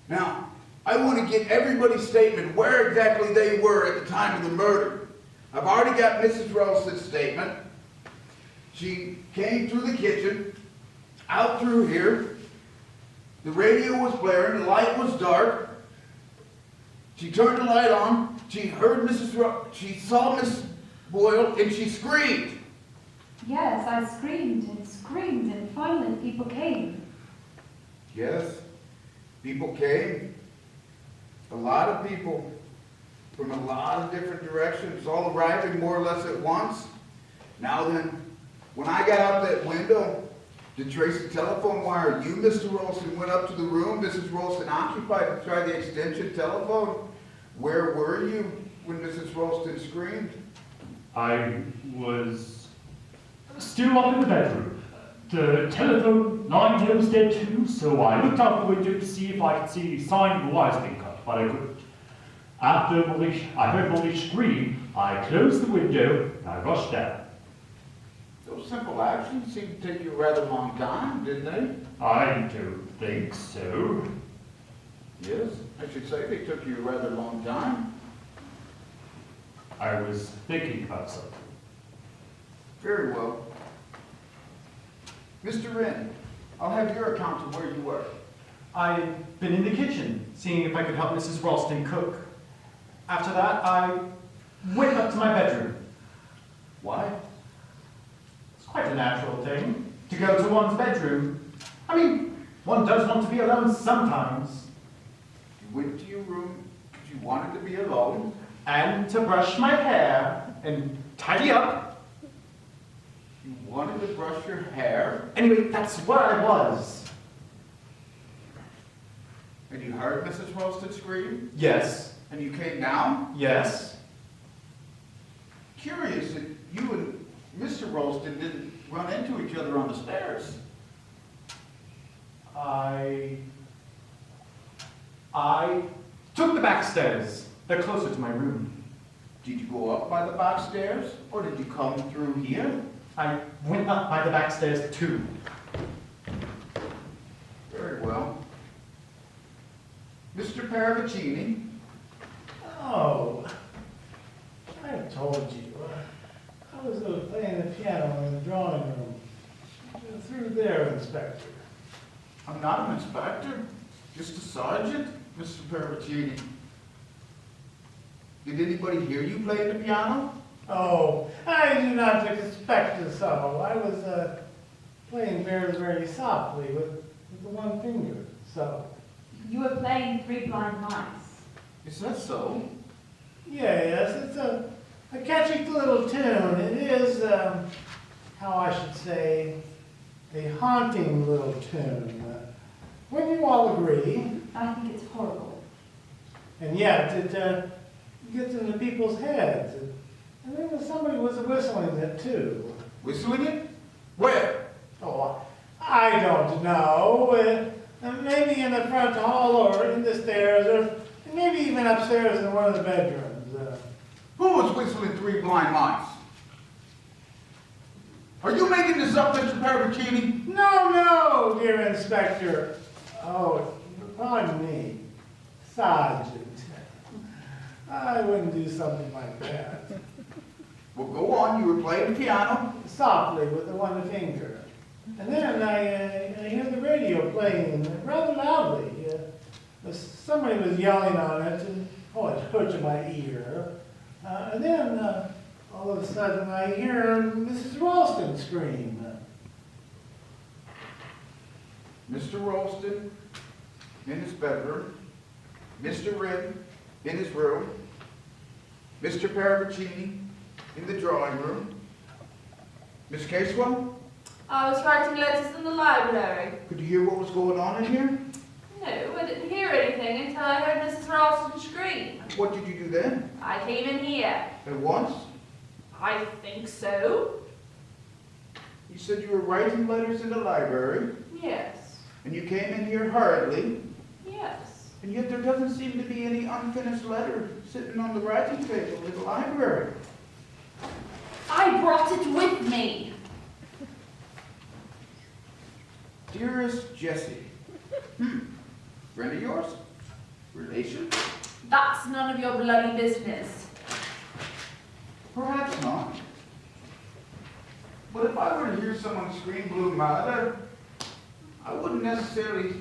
Now, I want to get everybody's statement where exactly they were at the time of the murder. I've already got Mrs. Ralston's statement. She came through the kitchen, out through here. The radio was blaring, the light was dark. She turned the light on. She heard she saw Miss Boyle, and she screamed. Yes, I screamed, and finally people came. Yes, people came. A lot of people from a lot of different directions, all arriving more or less at once. Now then, when I got out that window to trace the telephone wire, you, Mr. Ralston, went up to the room Mrs. Ralston occupied to try the extension telephone. Where were you when Mrs. Ralston screamed? I was still up in the bedroom. The telephone line was dead too, so I looked out the window to see if I could see any sign of the wires being cut, but I couldn't. After I heard Molly scream, I closed the window and I rushed down. Those simple actions seemed to take you a rather long time, didn't they? I don't think so. Yes, I should say they took you a rather long time. I was thinking about something. Very well. Mr. Wren, I'll have your account of where you were. I'd been in the kitchen, seeing if I could help Mrs. Ralston cook. After that, I went up to my bedroom. Why? It's quite a natural thing, to go to one's bedroom. I mean, one does want to be alone sometimes. You went to your room because you wanted to be alone. And to brush my hair and tidy up. You wanted to brush your hair. Anyway, that's where I was. And you heard Mrs. Ralston scream? Yes. And you came down? Yes. Curious that you and Mr. Ralston didn't run into each other on the stairs. I took the back stairs. They're closer to my room. Did you go up by the back stairs, or did you come through here? I went up by the back stairs too. Very well. Mr. Paravicini? Oh, I told you. I was playing the piano in the drawing room. Through there, Inspector. I'm not an inspector, just a sergeant, Mr. Paravicini. Did anybody hear you playing the piano? Oh, I do not expect so. I was playing very, very softly with the one finger, so. You were playing Three Blind Mice. Is that so? Yes, it's a catchy little tune. It is, how I should say, a haunting little tune. Wouldn't you all agree? I think it's horrible. And yet, it gets into people's heads. And then somebody was whistling it too. Whistling it? Where? Oh, I don't know. Maybe in the front hall or in the stairs, or maybe even upstairs in one of the bedrooms. Who was whistling Three Blind Mice? Are you making this up, Mr. Paravicini? No, dear Inspector. Oh, pardon me, Sergeant. I wouldn't do something like that. Well, go on. You were playing the piano. Softly with the one finger. And then I hear the radio playing rather loudly. Somebody was yelling on it, and it hurt my ear. And then all of a sudden I hear Mrs. Ralston scream. Mr. Ralston in his bedroom. Mr. Wren in his room. Mr. Paravicini in the drawing room. Miss Casewell, I was writing letters in the library. could you hear what was going on in here? No, I didn't hear anything until I heard Mrs. Ralston scream. What did you do then? I came in here. At once? I think so. You said you were writing letters in the library, Yes. and you came in here hurriedly, Yes. and yet there doesn't seem to be any unfinished letter sitting on the writing table in the library. I brought it with me. Dearest Jessie. Friend of yours? Relation? That's none of your bloody business. Perhaps not. But if I were to hear someone scream blue murder, I wouldn't necessarily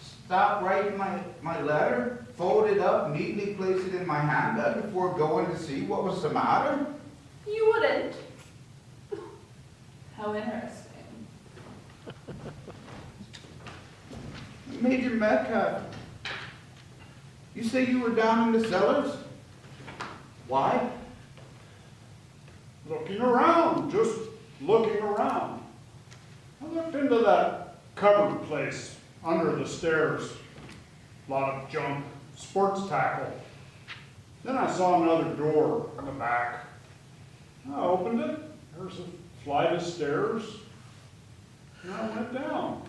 stop writing my letter, fold it up, neatly place it in my handbag before going to see what was the matter. You wouldn't. How interesting. Major Metcalf, you say you were down in the cellars? Why? Looking around, just looking around. I looked into that cupboard place under the stairs. A lot of junk, sports tackle. Then I saw another door in the back. I opened it, There's a flight of stairs, and I went down.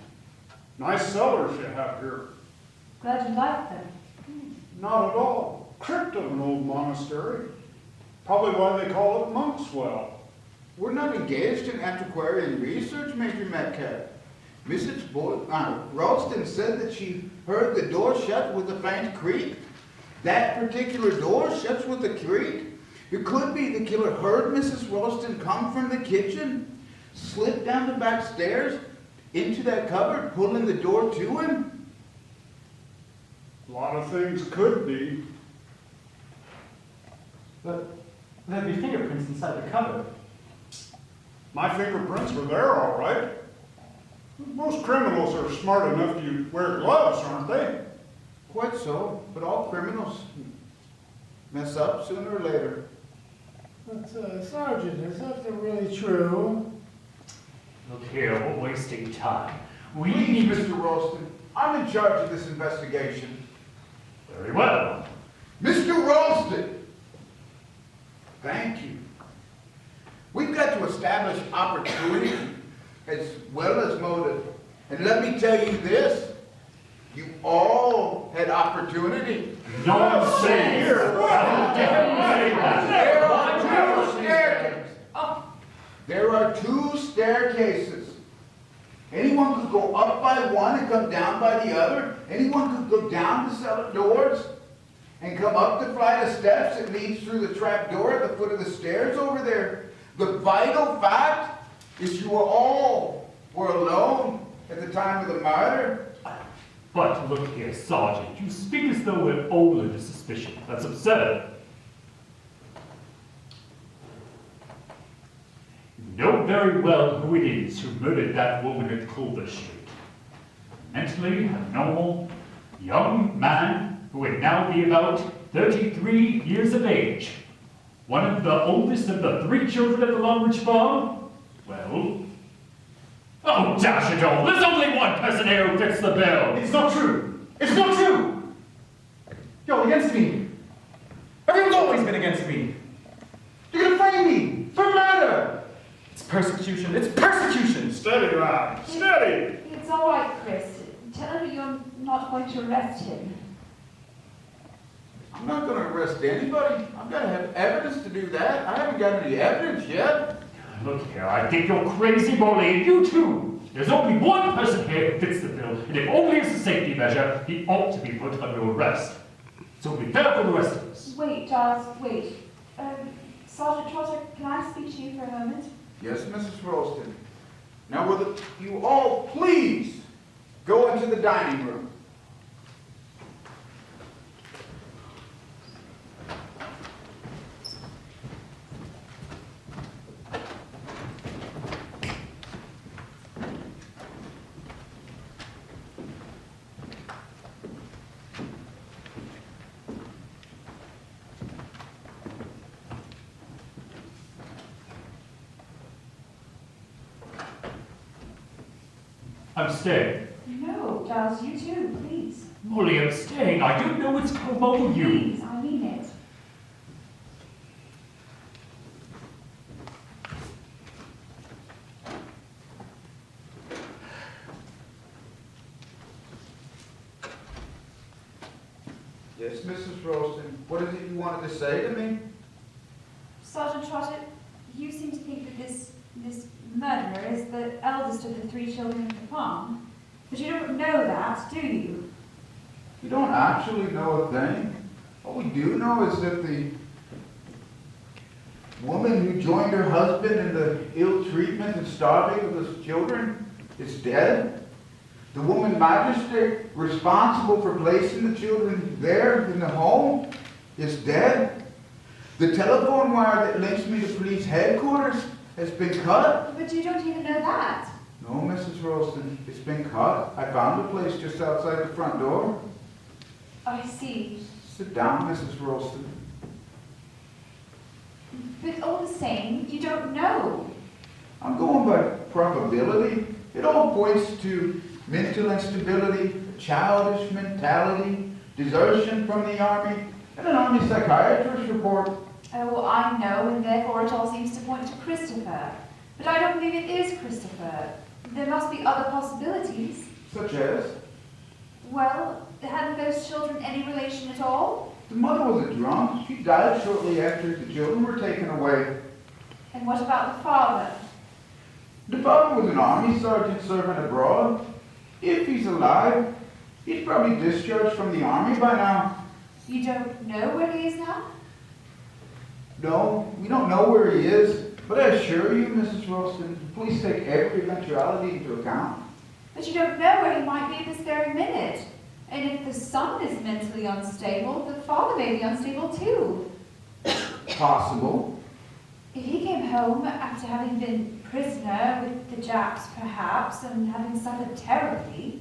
Nice cellars you have here. Glad you like them. Not at all. Crypt of an old monastery. Probably why they call it Monk's Well. We're not engaged in antiquarian research, Major Metcalf. Mrs. Ralston said that she heard the door shut with a faint creak. That particular door shuts with a creak. It could be the killer heard Mrs. Ralston come from the kitchen, slip down the back stairs, into that cupboard, pulling the door to him. A lot of things could be. But there'd be fingerprints inside the cupboard. My fingerprints were there, all right. Most criminals are smart enough to wear gloves, aren't they? Quite so, but all criminals mess up sooner or later. But, Sergeant, is that really true? Look here, we're wasting time. We Please, need Mr. Ralston, I'm in charge of this investigation. Very well. Mr. Ralston! Thank you. We've got to establish opportunity as well as motive. And let me tell you this, you all had opportunity. No one say here. There are two staircases. Anyone could go up by one and come down by the other. Anyone could go down the cellar doors and come up the flight of steps that leads through the trap door at the foot of the stairs over there. The vital fact is you all were alone at the time of the murder. But look here, Sergeant, you speak as though we're all under suspicion. That's absurd. You know very well who it is who murdered that woman at Culver Street. A mentally abnormal young man who would now be about 33 years of age. One of the oldest of the 3 children at the Longridge Farm? Well, oh, dash it all, there's only one person here who fits the bill. It's not true. It's not true. You're against me. Everyone's always been against me. You're gonna frame me for murder. It's persecution. It's persecution. Steady, Rod. Steady. It's all right, Chris. Tell him you're not going to arrest him. I'm not going to arrest anybody. I've got to have evidence to do that. I haven't got any evidence yet. Look here, I think you're crazy, Molly, and you too. There's only one person here who fits the bill, and if only as a safety measure, he ought to be put under arrest. It's only fair for the rest of us. Wait, Giles, wait. Sergeant Trotter, can I speak to you for a moment? Yes, Mrs. Ralston. Now, will you all please go into the dining room? I'm staying. No, Giles, you too, please. Molly, I'm staying. I don't know what's come over you. Please, I mean it. Yes, Mrs. Ralston. What is it you wanted to say to me? Sergeant Trotter, you seem to think that this murderer is the eldest of the 3 children in the farm. But you don't know that, do you? You don't actually know a thing. What we do know is that the woman who joined her husband in the ill treatment and starving of his children is dead. The woman magistrate responsible for placing the children there in the home is dead. The telephone wire that links me to police headquarters has been cut. But you don't even know that. No, Mrs. Ralston, it's been cut. I found a place just outside the front door. I see. Sit down, Mrs. Ralston. But all the same, you don't know. I'm going by probability. It all points to mental instability, childish mentality, desertion from the Army, and an Army psychiatrist report. Oh, I know, and therefore it all seems to point to Christopher. But I don't believe it is Christopher. There must be other possibilities. Such as? Well, hadn't those children any relation at all? The mother was a drunk. She died shortly after the children were taken away. And what about the father? The father was an army sergeant serving abroad. If he's alive, he's probably discharged from the army by now. You don't know where he is now? No, we don't know where he is. But I assure you, Mrs. Ralston, the police take every eventuality into account. But you don't know where he might be this very minute. And if the son is mentally unstable, the father may be unstable too. Possible. If he came home after having been prisoner with the Japs perhaps, and having suffered terribly,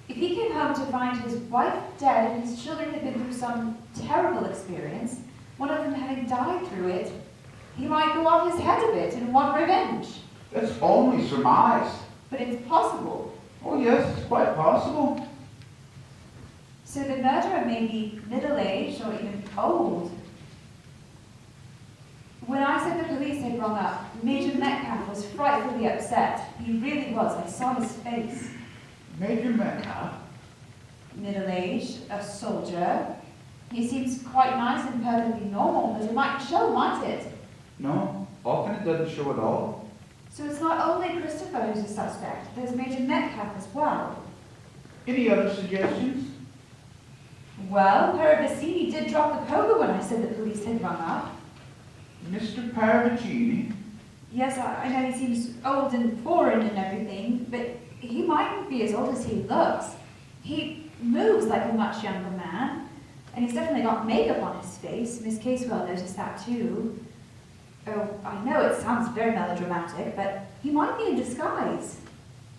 if he came home to find his wife dead and his children had been through some terrible experience, one of them having died through it, he might go off his head a bit and want revenge. That's only surmise. But it's possible. Oh yes, it's quite possible. So the murderer may be middle-aged or even old. When I said the police had rung up, Major Metcalf was frightfully upset. He really was. I saw his face. Major Metcalf? Middle-aged, a soldier. He seems quite nice and perfectly normal, but it might show, might it? No, often it doesn't show at all. So it's not only Christopher who's a suspect. There's Major Metcalf as well. Any other suggestions? Well, Paravicini did drop the poker when I said the police had rung up. Mr. Paravicini? Yes, I know he seems old and foreign and everything, but he mightn't be as old as he looks. He moves like a much younger man, and he's definitely got makeup on his face. Miss Casewell noticed that too. Oh, I know it sounds very melodramatic, but he might be in disguise.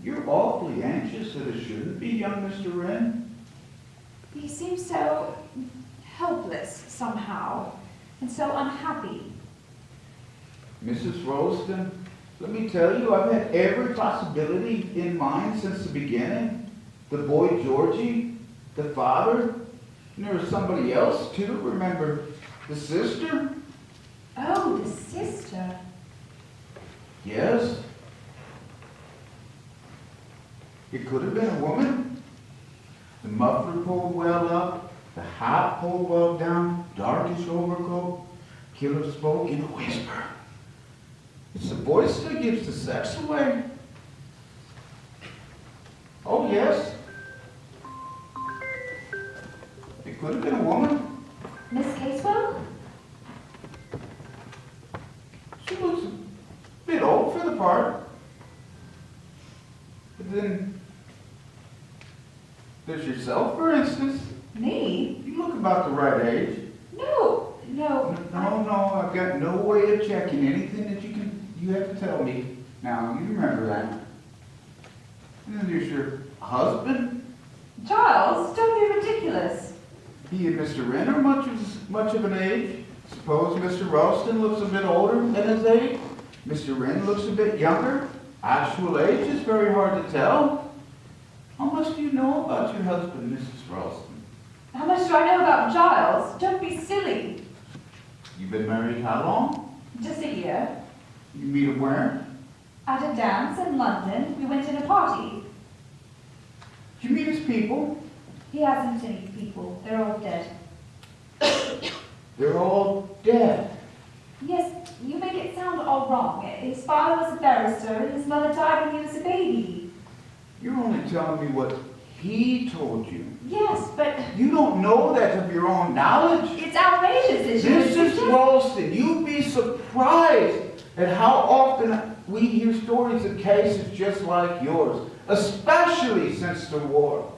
You're awfully anxious that it shouldn't be young Mr. Wren. He seems so helpless somehow, and so unhappy. Mrs. Ralston, let me tell you, I've had every possibility in mind since the beginning. The boy Georgie, the father, and there was somebody else too, remember, the sister? Oh, the sister. Yes. It could have been a woman. The muffler pulled well up, the hat pulled well down, darkish overcoat. Killer spoke in a whisper. It's the voice that gives the sex away. Oh, yes. It could have been a woman. Miss Casewell? She looks a bit old for the part. But then, there's yourself, for instance. Me? You look about the right age. No. No, I've got no way of checking anything that you have to tell me. Now, you remember that. And then there's your husband. Giles, don't be ridiculous. He and Mr. Wren are much of an age. Suppose Mr. Ralston looks a bit older than his age. Mr. Wren looks a bit younger. Actual age is very hard to tell. How much do you know about your husband, Mrs. Ralston? How much do I know about Giles? Don't be silly. You've been married how long? Just a year. You meet him where? At a dance in London. We went to a party. Did you meet his people? He hasn't any people. They're all dead. They're all dead. Yes, you make it sound all wrong. His father was a barrister and his mother died when he was a baby. You're only telling me what he told you. Yes, but You don't know that of your own knowledge. it's outrageous, isn't it? Mrs. Ralston, you'd be surprised at how often we hear stories of cases just like yours, especially since the war.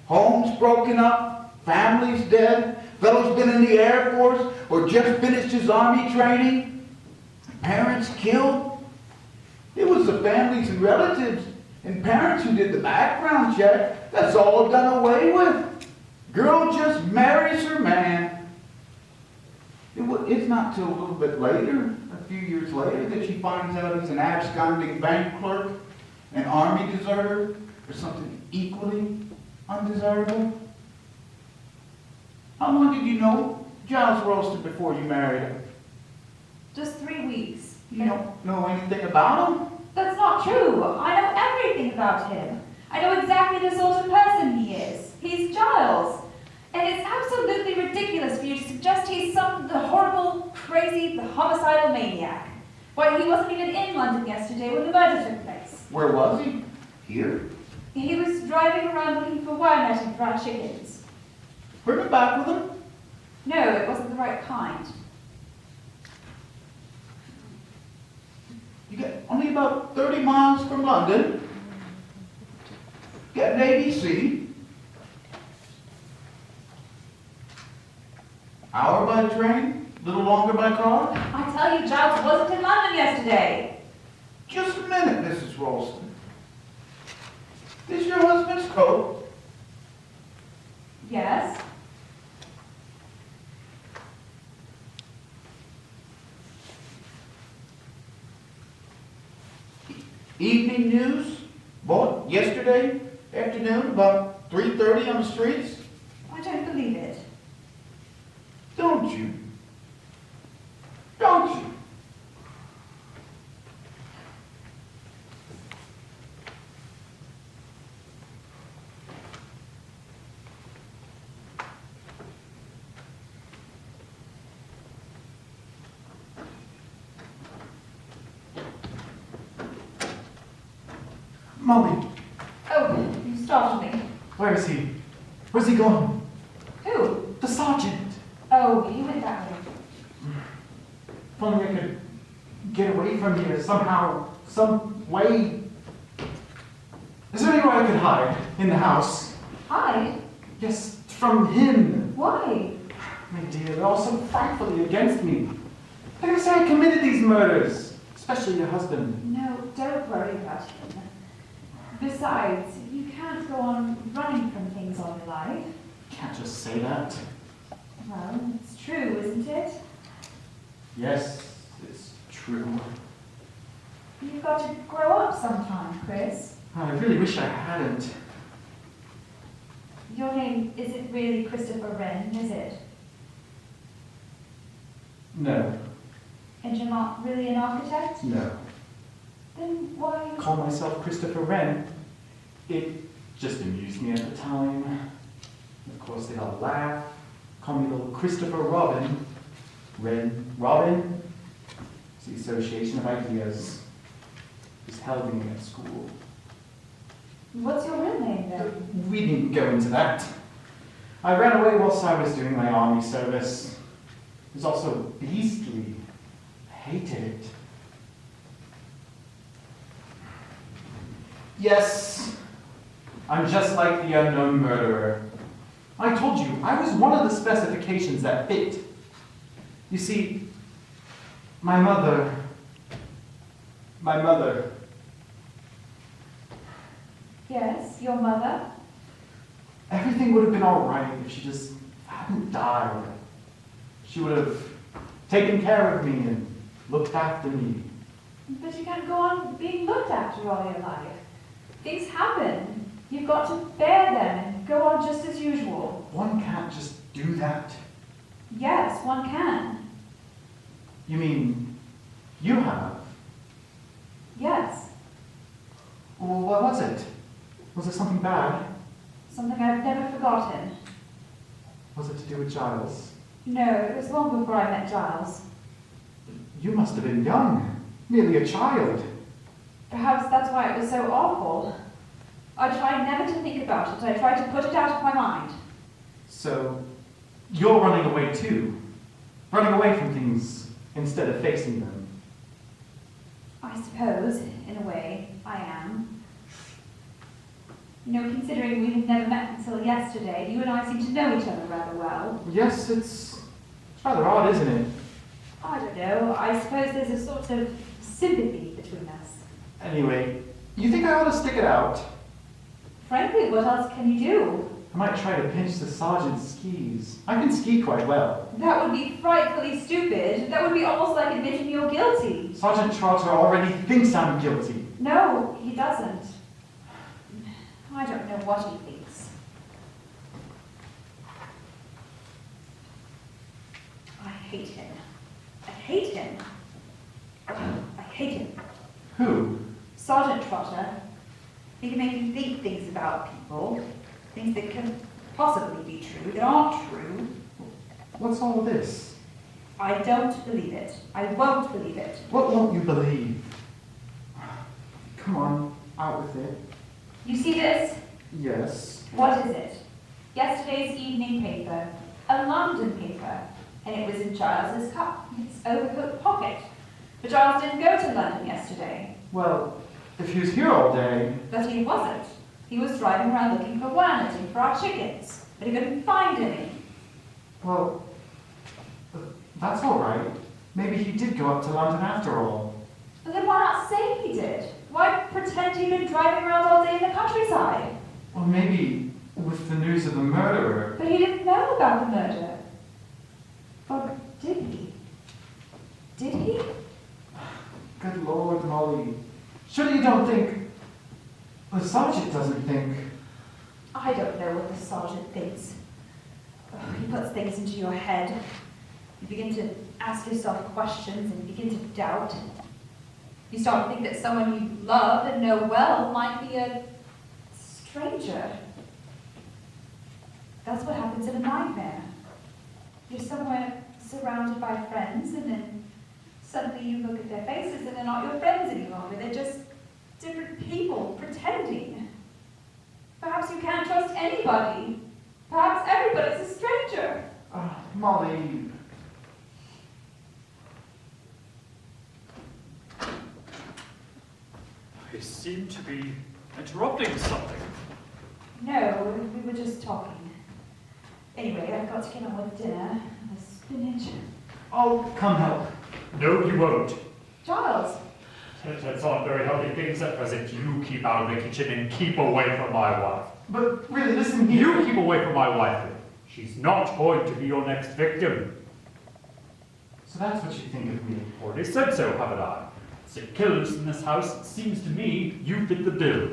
Homes broken up, families dead, fellows been in the Air Force or just finished his army training, parents killed. It was the families and relatives and parents who did the background check. That's all done away with. Girl just marries her man. It's not till a little bit later, a few years later, that she finds out he's an absconding bank clerk, an army deserter, or something equally undesirable. How long did you know Giles Ralston before you married him? Just 3 weeks. You don't know anything about him? That's not true. I know everything about him. I know exactly the sort of person he is. He's Giles. And it's absolutely ridiculous for you to suggest he's the horrible, crazy, the homicidal maniac. Why, he wasn't even in London yesterday when the murder took place. Where was he? Here? He was driving around looking for wire netting for our chickens. Bring him back with him? No, it wasn't the right kind. You get only about 30 miles from London. Get an ABC. Hour by train, a little longer by car. I tell you, Giles wasn't in London yesterday. Just a minute, Mrs. Ralston. This your husband's coat? Yes. Evening news, bought yesterday afternoon about 3:30 on the streets. I don't believe it. Don't you? Don't you? Molly, Oh, you startled me. where is he? Where's he gone? Who? The sergeant. Oh, he went that way. If only I could get away from here somehow, some way. Is there any way I could hide in the house? Hide? Yes, from him. Why? My dear, they're all so frightfully against me. They're going to say I committed these murders, especially your husband. No, don't worry about him. Besides, you can't go on running from things all your life. Can't just say that. Well, it's true, isn't it? Yes, it's true. You've got to grow up sometime, Chris. I really wish I hadn't. Your name isn't really Christopher Wren, is it? No, And you're not really an architect? no. Then why... Call myself Christopher Wren. It just amused me at the time. Of course, they all laugh. Call me little Christopher Robin. Wren, Robin. It's the association of ideas. Just held me at school. What's your real name, then? We needn't go into that. I ran away whilst I was doing my army service. It was also beastly. I hated it. Yes, I'm just like the unknown murderer. I told you, I was one of the specifications that fit. You see, my mother, Yes, your mother? everything would have been all right if she just hadn't died. She would have taken care of me and looked after me. But you can't go on being looked after all your life. Things happen. You've got to bear them and go on just as usual. One can't just do that. Yes, one can. You mean, you have? Yes. Well, what was it? Was it something bad? Something I've never forgotten. Was it to do with Giles? No, it was long before I met Giles. You must have been young, nearly a child. Perhaps that's why it was so awful. I tried never to think about it. I tried to put it out of my mind. So, you're running away too? Running away from things instead of facing them? I suppose, in a way, I am. You know, considering we had never met until yesterday, you and I seem to know each other rather well. Yes, it's rather odd, isn't it? I don't know. I suppose there's a sort of sympathy between us. Anyway, you think I ought to stick it out? Frankly, what else can you do? I might try to pinch the sergeant's skis. I can ski quite well. That would be frightfully stupid. That would be almost like admitting you're guilty. Sergeant Trotter already thinks I'm guilty. No, he doesn't. I don't know what he thinks. hate him. I hate him. I hate him. Who? Sergeant Trotter. He can make you think things about people, things that can possibly be true, that aren't true. What's all this? I don't believe it. I won't believe it. What won't you believe? Come on, out with it. You see this? Yes. What is it? Yesterday's evening paper. A London paper. And it was in Giles's cup, its overcoat pocket. But Giles didn't go to London yesterday. Well, if he was here all day... But he wasn't. He was driving around looking for wormers and for our chickens. But he couldn't find any. Well, that's all right. Maybe he did go up to London after all. But then why not say he did? Why pretend he'd been driving around all day in the countryside? Or maybe with the news of the murderer. But he didn't know about the murder. Or did he? Did he? Good Lord, Molly. Surely you don't think... The sergeant doesn't think... I don't know what the sergeant thinks. He puts things into your head. You begin to ask yourself questions and begin to doubt. You start to think that someone you love and know well might be a stranger. That's what happens in a nightmare. You're somewhere surrounded by friends, and then suddenly you look at their faces and they're not your friends any longer. They're just different people pretending. Perhaps you can't trust anybody. Perhaps everybody's a stranger. Molly... I seem to be interrupting something. No, we were just talking. Anyway, I've got to get on with dinner. The spinach. I'll come help. No, you won't. Giles! That's not very healthy things at present. You keep out of the kitchen and keep away from my wife. But really, listen here. You keep away from my wife. She's not going to be your next victim. So that's what you think of me. Already said so, haven't I? Sick killers in this house. It seems to me you fit the bill.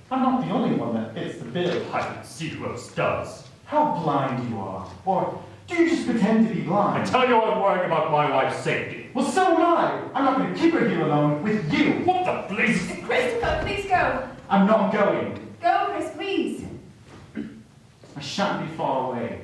I'm not the only one that fits the bill. I can see who else does. How blind you are. Or do you just pretend to be I blind? tell you I'm worrying about my wife's safety. Well, so am I. I'm not going to keep her here alone with you. What the blazes? Christopher, please go. I'm not going. Go, Chris, please. I shan't be far away.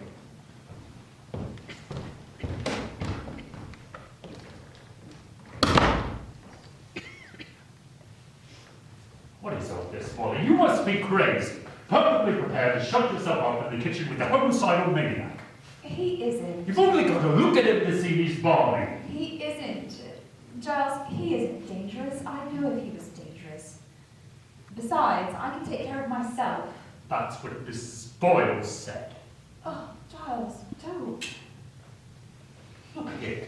What is all this, Molly? You must be crazy. Perfectly prepared to shut yourself up in the kitchen with a homicidal maniac. He isn't. You've only got to look at him to see he's balmy. He isn't. Giles, he isn't dangerous. I know if he was dangerous. Besides, I can take care of myself. That's what Mrs. Boyle said. Oh, Giles, don't. Look here.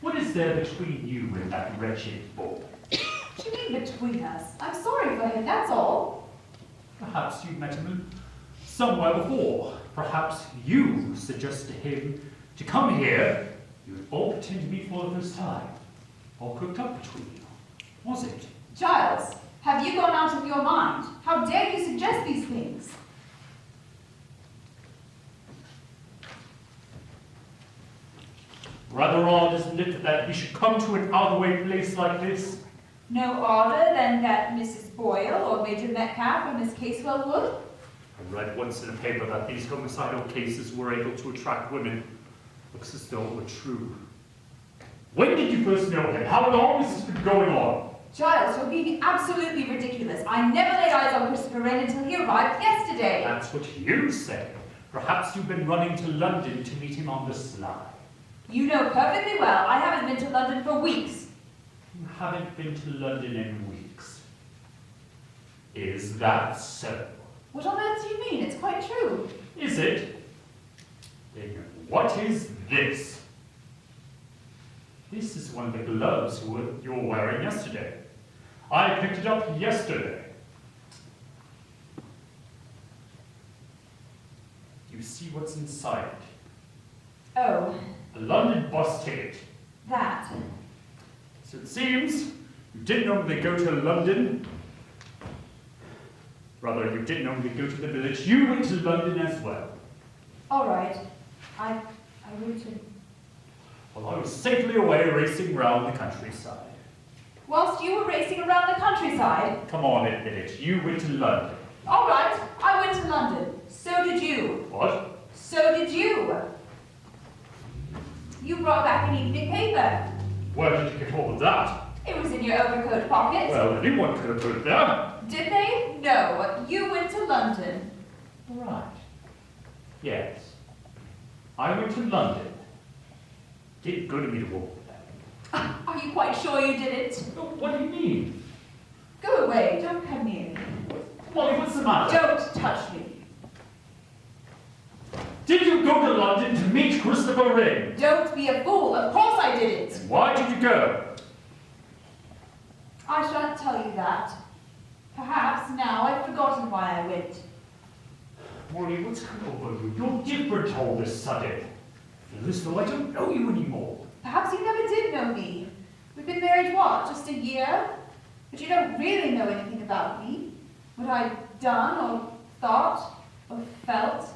What is there between you and that wretched boy? What do you mean between us? I'm sorry for him, that's all. Perhaps you've met him somewhere before. Perhaps you suggested to him to come here. You would all pretend to meet for the first time. All cooked up between you. Was it? Giles, have you gone out of your mind? How dare you suggest these things? Rather odd, isn't it, that he should come to an out-of-the-way place like this? No odder than that Mrs. Boyle or Major Metcalf or Miss Casewell would? I read once in a paper that these homicidal cases were able to attract women. Looks as though it were true. When did you first know him? How long has this been going on? Giles, you're being absolutely ridiculous. I never laid eyes on Christopher Wren until he arrived yesterday. That's what you say. Perhaps you've been running to London to meet him on the sly. You know perfectly well I haven't been to London for weeks. You haven't been to London in weeks. Is that so? What on earth do you mean? It's quite true. Is it? Then what is this? This is one of the gloves you were wearing yesterday. I picked it up yesterday. You see what's inside it? Oh, A London bus ticket. that. So it seems you didn't normally go to London. Rather, you didn't normally go to the village. You went to London as well. All right. I wrote to While I was safely away racing round the countryside. Whilst you were racing around the countryside? Come on, admit it. You went to London. All right, I went to London. So did you. What? So did you. You brought back an evening paper. Where did you get hold of that? It was in your overcoat pocket. Well, anyone could have put it there. Did they? No, you went to London. Right. Yes. I went to London. Did good of me to walk with that. Are you quite sure you didn't? What do you mean? Go away, don't come near me. Molly, what's the matter? Don't touch me. Did you go to London to meet Christopher Wren? Don't be a fool, of course I didn't. And why did you go? I shan't tell you that. Perhaps now I've forgotten why I went. Molly, what's come over you? You're different all of a sudden. I feel as though I don't know you anymore. Perhaps you never did know me. We've been married, what, just a year? But you don't really know anything about me. What I'd done, or thought, or felt,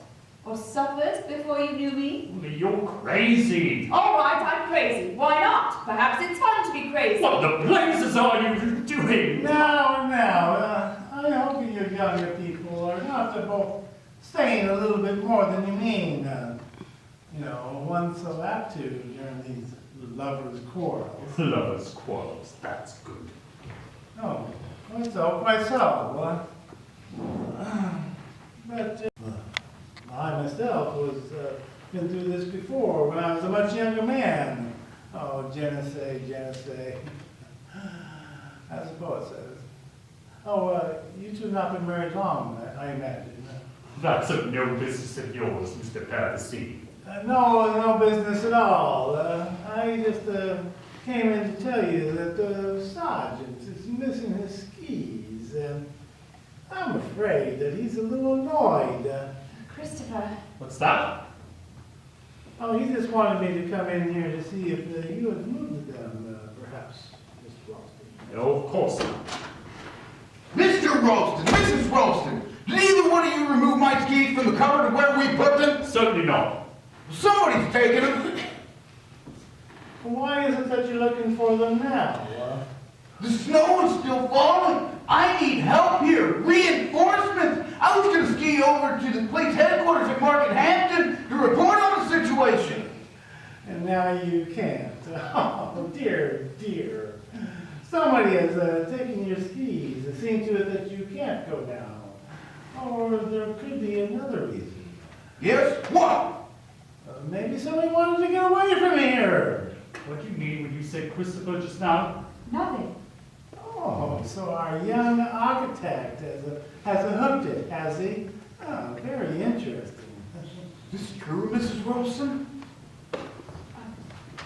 or suffered before you knew me. Molly, you're crazy. All right, I'm crazy. Why not? Perhaps it's fun to be crazy. What the blazes are you doing? Now, I hope you younger people are not both saying a little bit more than you mean. One so apt to during these lovers' quarrels. Lovers' quarrels, that's good. No, quite so. But I myself was been through this before when I was a much younger man. Oh, je ne sais. As the poet says. Oh, you two have not been married long, I imagine. That's of no business of yours, Mr. Parisi. No business at all. I just came in to tell you that the sergeant is missing his skis. I'm afraid that he's a little annoyed. Christopher. What's that? Oh, he just wanted me to come in here to see if you had moved them, perhaps, Mr. Ralston. No, of course not. Mr. Ralston, Mrs. Ralston, did either one of you remove my skis from the cupboard where we put them? Certainly not. Somebody's taken them. Why is it that you're looking for them now? The snow is still falling. I need help here. Reinforcements. I was going to ski over to the police headquarters at Market to report on the situation. And now you can't. Oh, dear. Somebody has taken your skis and seen to it that you can't go down. Or there could be another reason. Yes? What? Maybe somebody wanted to get away from here. What do you mean when you said Christopher just now? Nothing. Oh, so our young architect has hooked it, has he? Oh, very interesting. Is this true, Mrs. Ralston?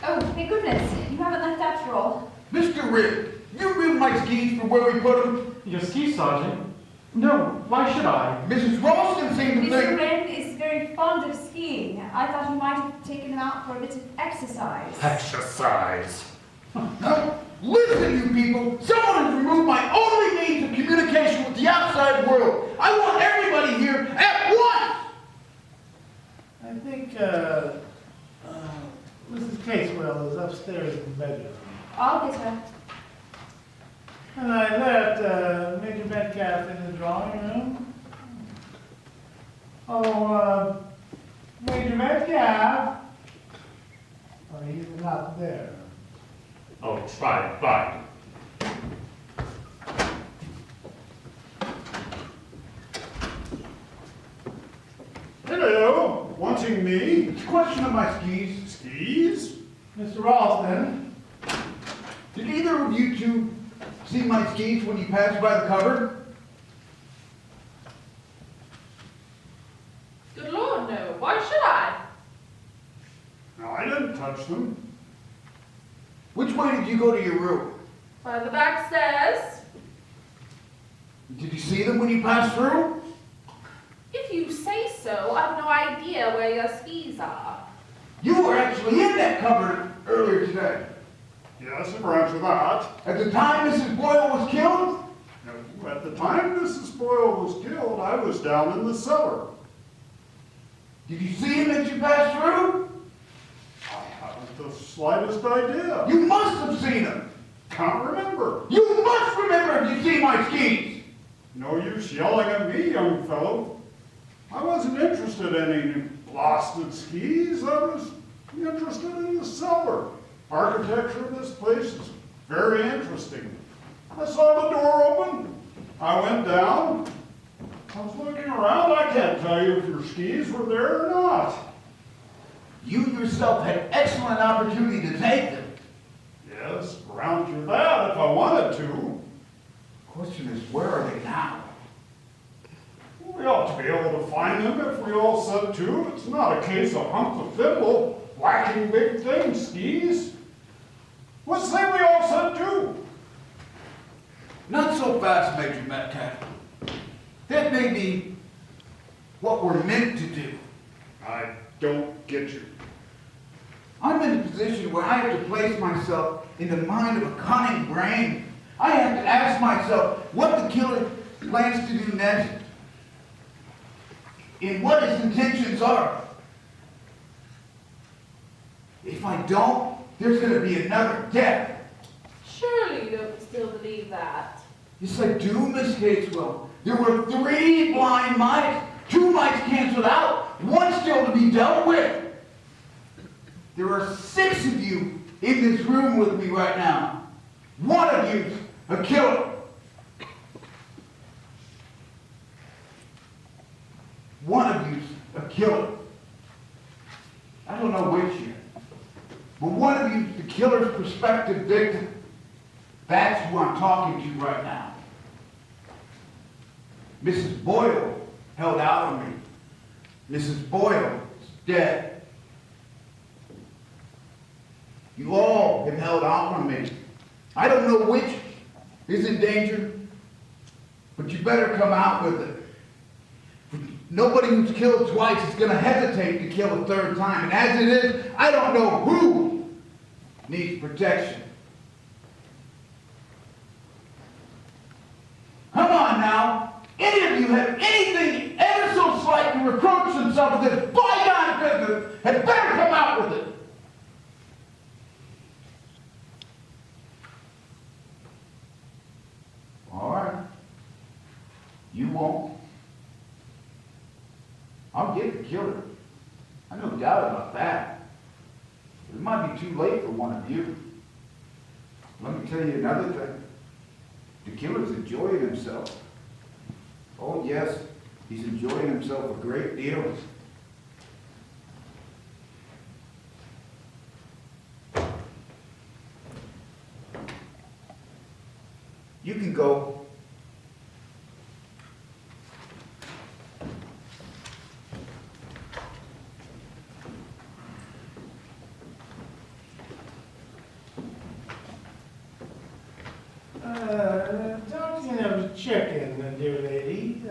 Oh, thank goodness. You haven't left after all. Mr. Rick, you removed my skis from where we put them? Your ski, Sergeant? No, why should I? Mrs. Ralston seemed to Mr. think... Wren is very fond of skiing. I thought you might have taken them out for a bit of exercise. Exercise. Now, listen, you people. Someone has removed my only means of communication with the outside world. I want everybody here at once! I think Mrs. Casewell is upstairs in the bedroom. I'll get her. And I left Major Metcalf in the drawing room. Oh, Major Metcalf! Oh, he's not there. Oh, fine. Hello, wanting me? It's a question of my skis. Skis? Mr. Ralston? Did either of you two see my skis when you passed by the cupboard? Good Lord, no. Why should I? No, I didn't touch them. Which way did you go to your room? By the back stairs. Did you see them when you passed through? If you say so, I've no idea where your skis are. You were actually in that cupboard earlier today. Yes, in answer to that. At the time Mrs. Boyle was killed? No, at the time Mrs. Boyle was killed, I was down in the cellar. Did you see him as you passed through? I haven't the slightest idea. You must have seen them. Can't remember. You must remember if you see my skis. No use yelling at me, young fellow. I wasn't interested in any blasted skis. I was interested in the cellar. Architecture of this place is very interesting. I saw the door open. I went down. I was looking around. I can't tell you if your skis were there or not. You yourself had excellent opportunity to take them. Yes, grant you that if I wanted to. The question is, where are they now? We ought to be able to find them if we all set to. It's not a case of hump the thimble, whacking big things, skis. What say we all set to? Not so fast, Major Metcalf. That may be what we're meant to do. I don't get you. I'm in a position where I have to place myself in the mind of a cunning brain. I have to ask myself what the killer plans to do next and what his intentions are. If I don't, there's going to be another death. Surely you don't still believe that. Yes, I do, Miss Cateswell. There were 3 blind mice, 2 mice canceled out, 1 still to be dealt with. There are 6 of you in this room with me right now. 1 of you's a killer. 1 of you's a killer. I don't know which yet. But 1 of you's the killer's prospective victim. That's who I'm talking to right now. Mrs. Boyle held out on me. Mrs. Boyle is dead. You all have held out on me. I don't know which is in danger, but you better come out with it. Nobody who's killed twice is going to hesitate to kill a 3rd time. And as it is, I don't know who needs protection. Come on now. Any of you have anything ever so slight to reproach themselves with this bygone business had better come out with it. All right. You won't. I'll get the killer. I no doubt about that. But it might be too late for one of you. Let me tell you another thing. The killer's enjoying himself. Oh yes, he's enjoying himself a great deal. You can go. Talking of chicken, dear lady,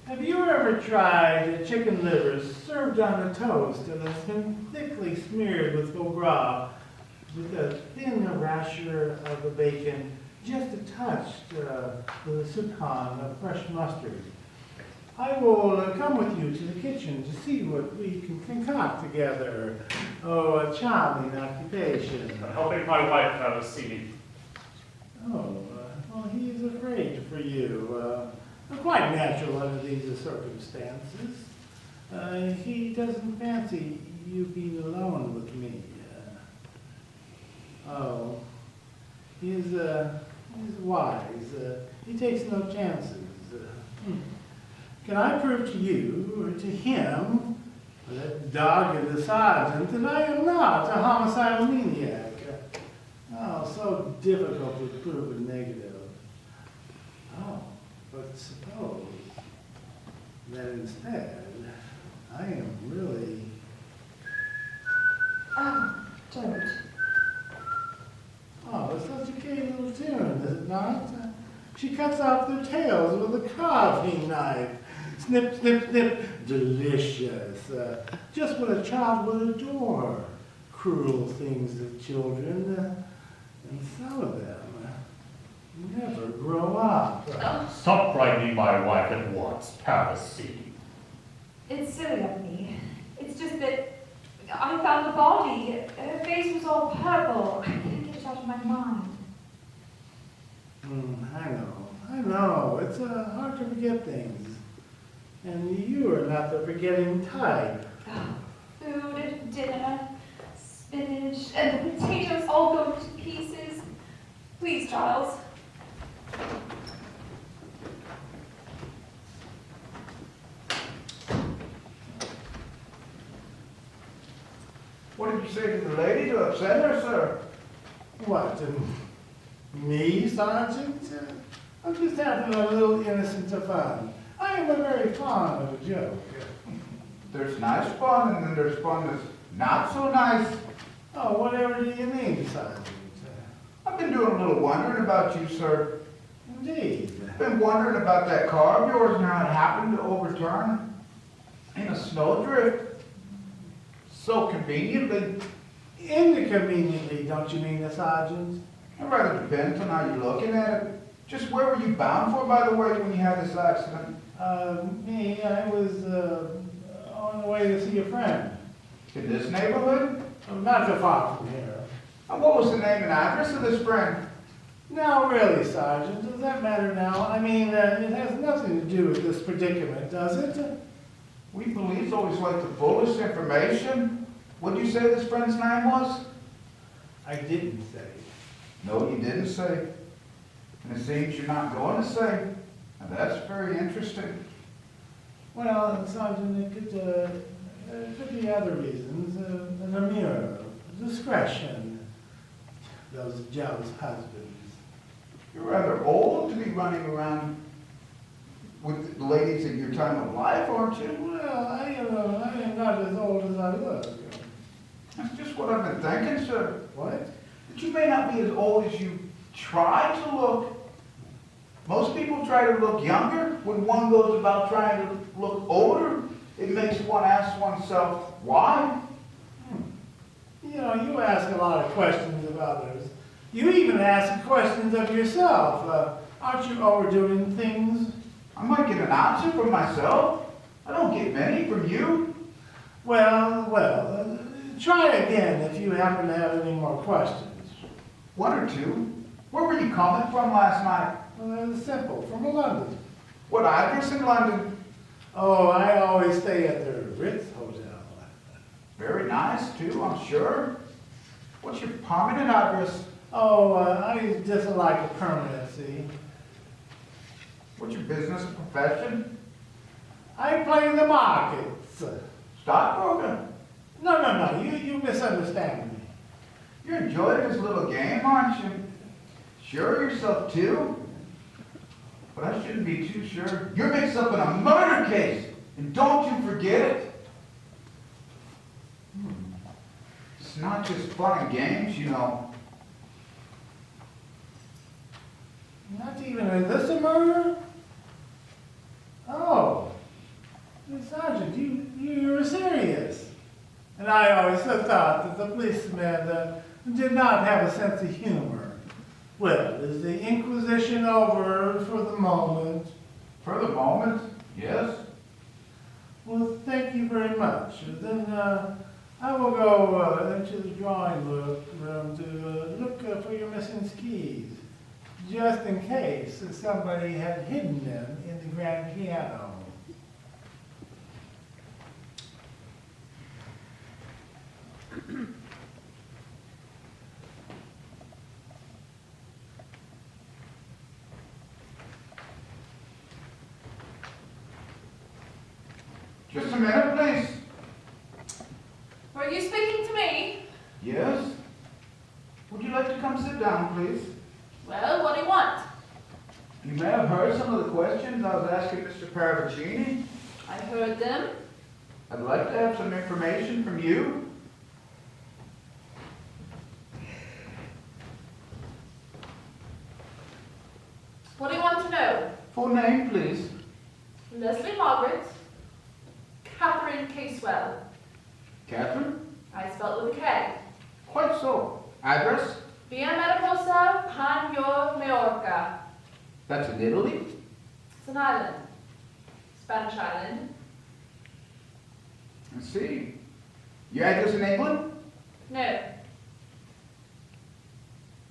have you ever tried chicken livers served on a toast and it's been thickly smeared with foie gras with a thin rasher of the bacon, just a touch with a soupçon of fresh mustard? I will come with you to the kitchen to see what we can concoct together. Oh, a charming occupation. Helping my wife have a seat. Oh, well, he is afraid for you. Quite natural under these circumstances. He doesn't fancy you being alone with me. He's wise. He takes no chances. Can I prove to you or to him, that dog is a sergeant, that I am not a homicidal maniac? Oh, so difficult to prove a negative. Oh, but suppose that instead I am really... Oh, don't. Oh, it's such a gay little tune, is it not? She cuts off their tails with a carving knife. Snip, snip, snip. Delicious. Just what a child would adore. Cruel things of children. And some of them never grow up. Stop frightening my wife at once. Have a seat. It's silly of me. It's just that I found the body. Her face was all purple. I can't get it out of my mind. I know. It's hard to forget things. And you are not the forgetting type. Food at dinner, spinach, and the potatoes all go to pieces. Please, Charles. What did you say to the lady to upset her, sir? What, me, Sergeant? I'm just having a little innocent of fun. I am very fond of a joke. There's nice fun, and then there's fun that's not so nice. Oh, whatever do you mean, Sergeant? I've been doing a little wondering about you, sir. Indeed. Been wondering about that car of yours and how it happened to overturn in a snowdrift so conveniently. Inconveniently, don't you mean, Sergeant? It rather depends on how you're looking at it. Just where were you bound for, by the way, when you had this accident? Me, I was on the way to see a friend. In this neighborhood? Not so far from here. And what was the name and address of this friend? No, really, Sergeant, does that matter now? I mean, it has nothing to do with this predicament, does it? We police always like the fullest information. What did you say this friend's name was? I didn't say. No, you didn't say. And it seems you're not going to say. And that's very interesting. Well, Sergeant, it could be other reasons. An allure, discretion. Those jealous husbands. You're rather old to be running around with the ladies in your time of life, aren't you? Well, I am not as old as I look. That's just what I've been thinking, sir. What? That you may not be as old as you try to look. Most people try to look younger. When one goes about trying to look older, it makes one ask oneself, why? You know, you ask a lot of questions of others. You even ask questions of yourself. Aren't you overdoing things? I might get an answer from myself. I don't get many from you. Well, try again if you happen to have any more questions. One or two. Where were you coming from last night? Well, it's simple, from London. What address in London? Oh, I always stay at the Ritz Hotel. Very nice, too, I'm sure. What's your permanent address? Oh, I dislike a permanency. What's your business and profession? I play the markets. Stockbroker? No, you misunderstand me. You're enjoying this little game, aren't you? Sure of yourself, too? But I shouldn't be too sure. You're mixed up in a murder case, and don't you forget it. It's not just fun and games, you know. Not even, is this a murder? Oh, Sergeant, you're serious. And I always thought that the policeman did not have a sense of humor. Well, is the Inquisition over for the moment? For the moment, yes. Well, thank you very much. Then I will go into the drawing room to look for your missing skis, just in case somebody had hidden them in the grand piano. Just a minute, please. Were you speaking to me? Yes? Would you like to come sit down, please? Well, what do you want? You may have heard some of the questions I was asking Mr. Paravicini. I heard them. I'd like to have some information from you. What do you want to know? Full name, please. Leslie Margaret. Catherine Casewell. Catherine? I spelled with a K. Quite so. Address? Via Mariposa, Panyo, Majorca. That's in Italy? It's an island. Spanish island. I see. Your address in England? No.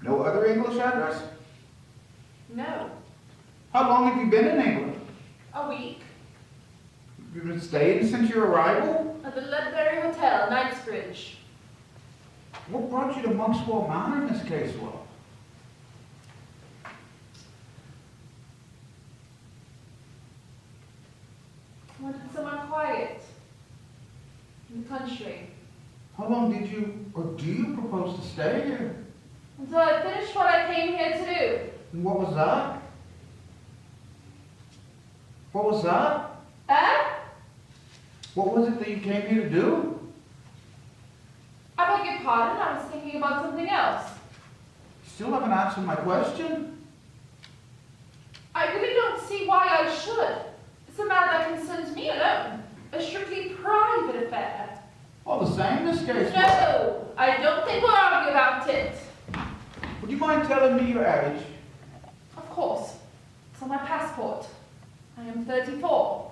No other English address? No. How long have you been in England? A week. You've been staying since your arrival? At the Ledbury Hotel, Knightsbridge. What brought you to Monkswell Manor, Miss Casewell? I wanted somewhere quiet. In the country. How long did you, or do you propose to stay here? Until I finished what I came here to do. And what was that? What was that? What was it that you came here to do? I beg your pardon, I was thinking about something else. You still haven't answered my question. I really don't see why I should. It's a matter that concerns me alone. A strictly private affair. All the same, Miss Casewell. No, I don't think we'll argue about it. Would you mind telling me your age? Of course. It's on my passport. I am 34.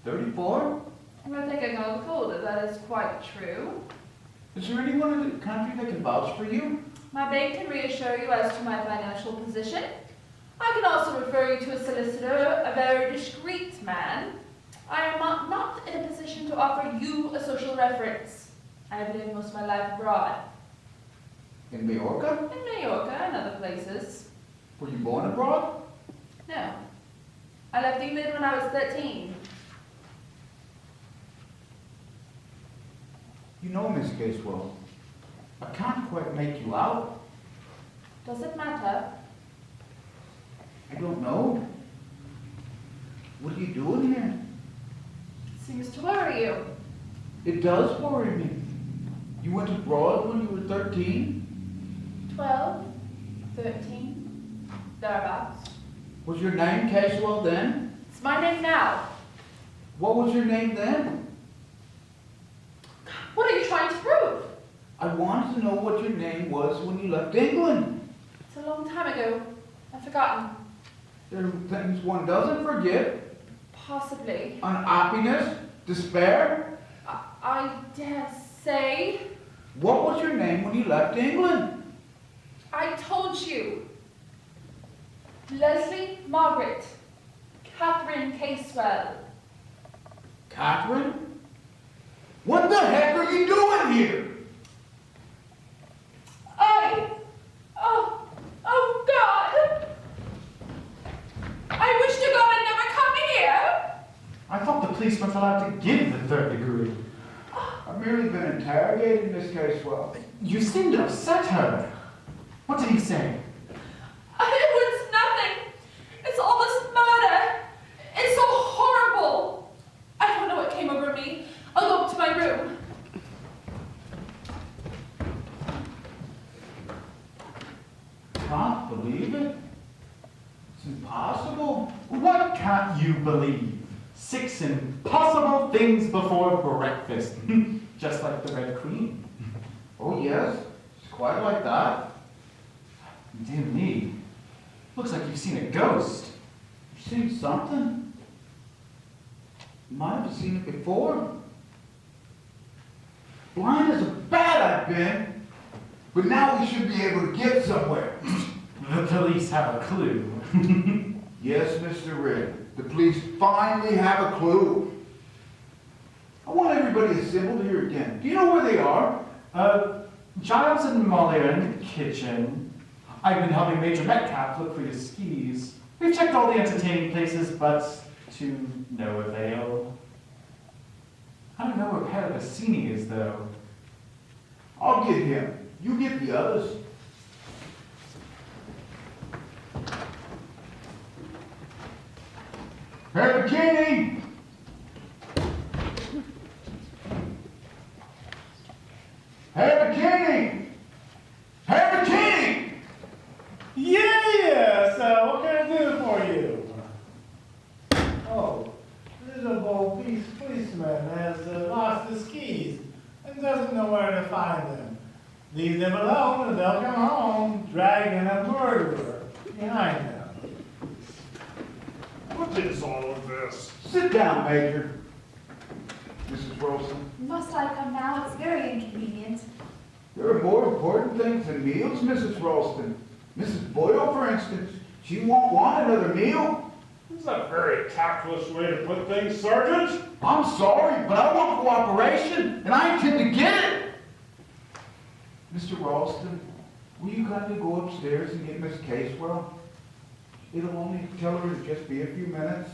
34? I think I can look older, that is quite true. Is there anyone in the country that can vouch for you? My bank can reassure you as to my financial position. I can also refer you to a solicitor, a very discreet man. I am not in a position to offer you a social reference. I have lived most of my life abroad. In Majorca? In Majorca and other places. Were you born abroad? No. I left England when I was 13. You know, Miss Casewell, I can't quite make you out. Does it matter? I don't know. What are you doing here? Seems to worry you. It does worry me. You went abroad when you were 13? 12, 13, thereabouts. Was your name Casewell then? It's my name now. What was your name then? What are you trying to prove? I wanted to know what your name was when you left England. It's a long time ago. I've forgotten. There are things one doesn't forget. Possibly. Unhappiness, despair. I dare say. What was your name when you left England? I told you. Leslie Margaret. Catherine Casewell. Catherine? What the heck are you doing here? Oh God! I wish to God I'd never come here! I thought the police weren't allowed to give the third degree. I've merely been interrogated, Miss Casewell. You seem to upset her. What did he say? It was nothing. It's all this murder. It's so horrible. I don't know what came over me. I'll go up to my room. Can't believe it. It's impossible. What can't you believe? 6 impossible things before breakfast. Just like the Red Queen. Oh yes, it's quite like that. Dear me. Looks like you've seen a ghost. You've seen something? You might have seen it before. Blind as a bat I've been, but now we should be able to get somewhere. The police have a clue. Yes, Mr. Ridd. The police finally have a clue. I want everybody assembled here again. Do you know where they are? Giles and Molly are in the kitchen. I've been helping Major Metcalf look for your skis. We've checked all the entertaining places, but to no avail. I don't know where Pat Bassini is, though. I'll get him. You get the others. Herr Bikini! Herr Bikini! Herr Bikini! Yes, what can I do for you? Oh, miserable policeman has lost his keys and doesn't know where to find them. Leave them alone and they'll come home dragging a murderer behind them. What is all of this? Sit down, Major. Mrs. Ralston. Must I come now? It's very inconvenient. There are more important things than meals, Mrs. Ralston. Mrs. Boyle, for instance, she won't want another meal. That's a very tactless way to put things, Sergeant. I'm sorry, but I want cooperation, and I intend to get it. Mr. Ralston, will you kindly go upstairs and get Miss Casewell? It'll only tell her to just be a few minutes.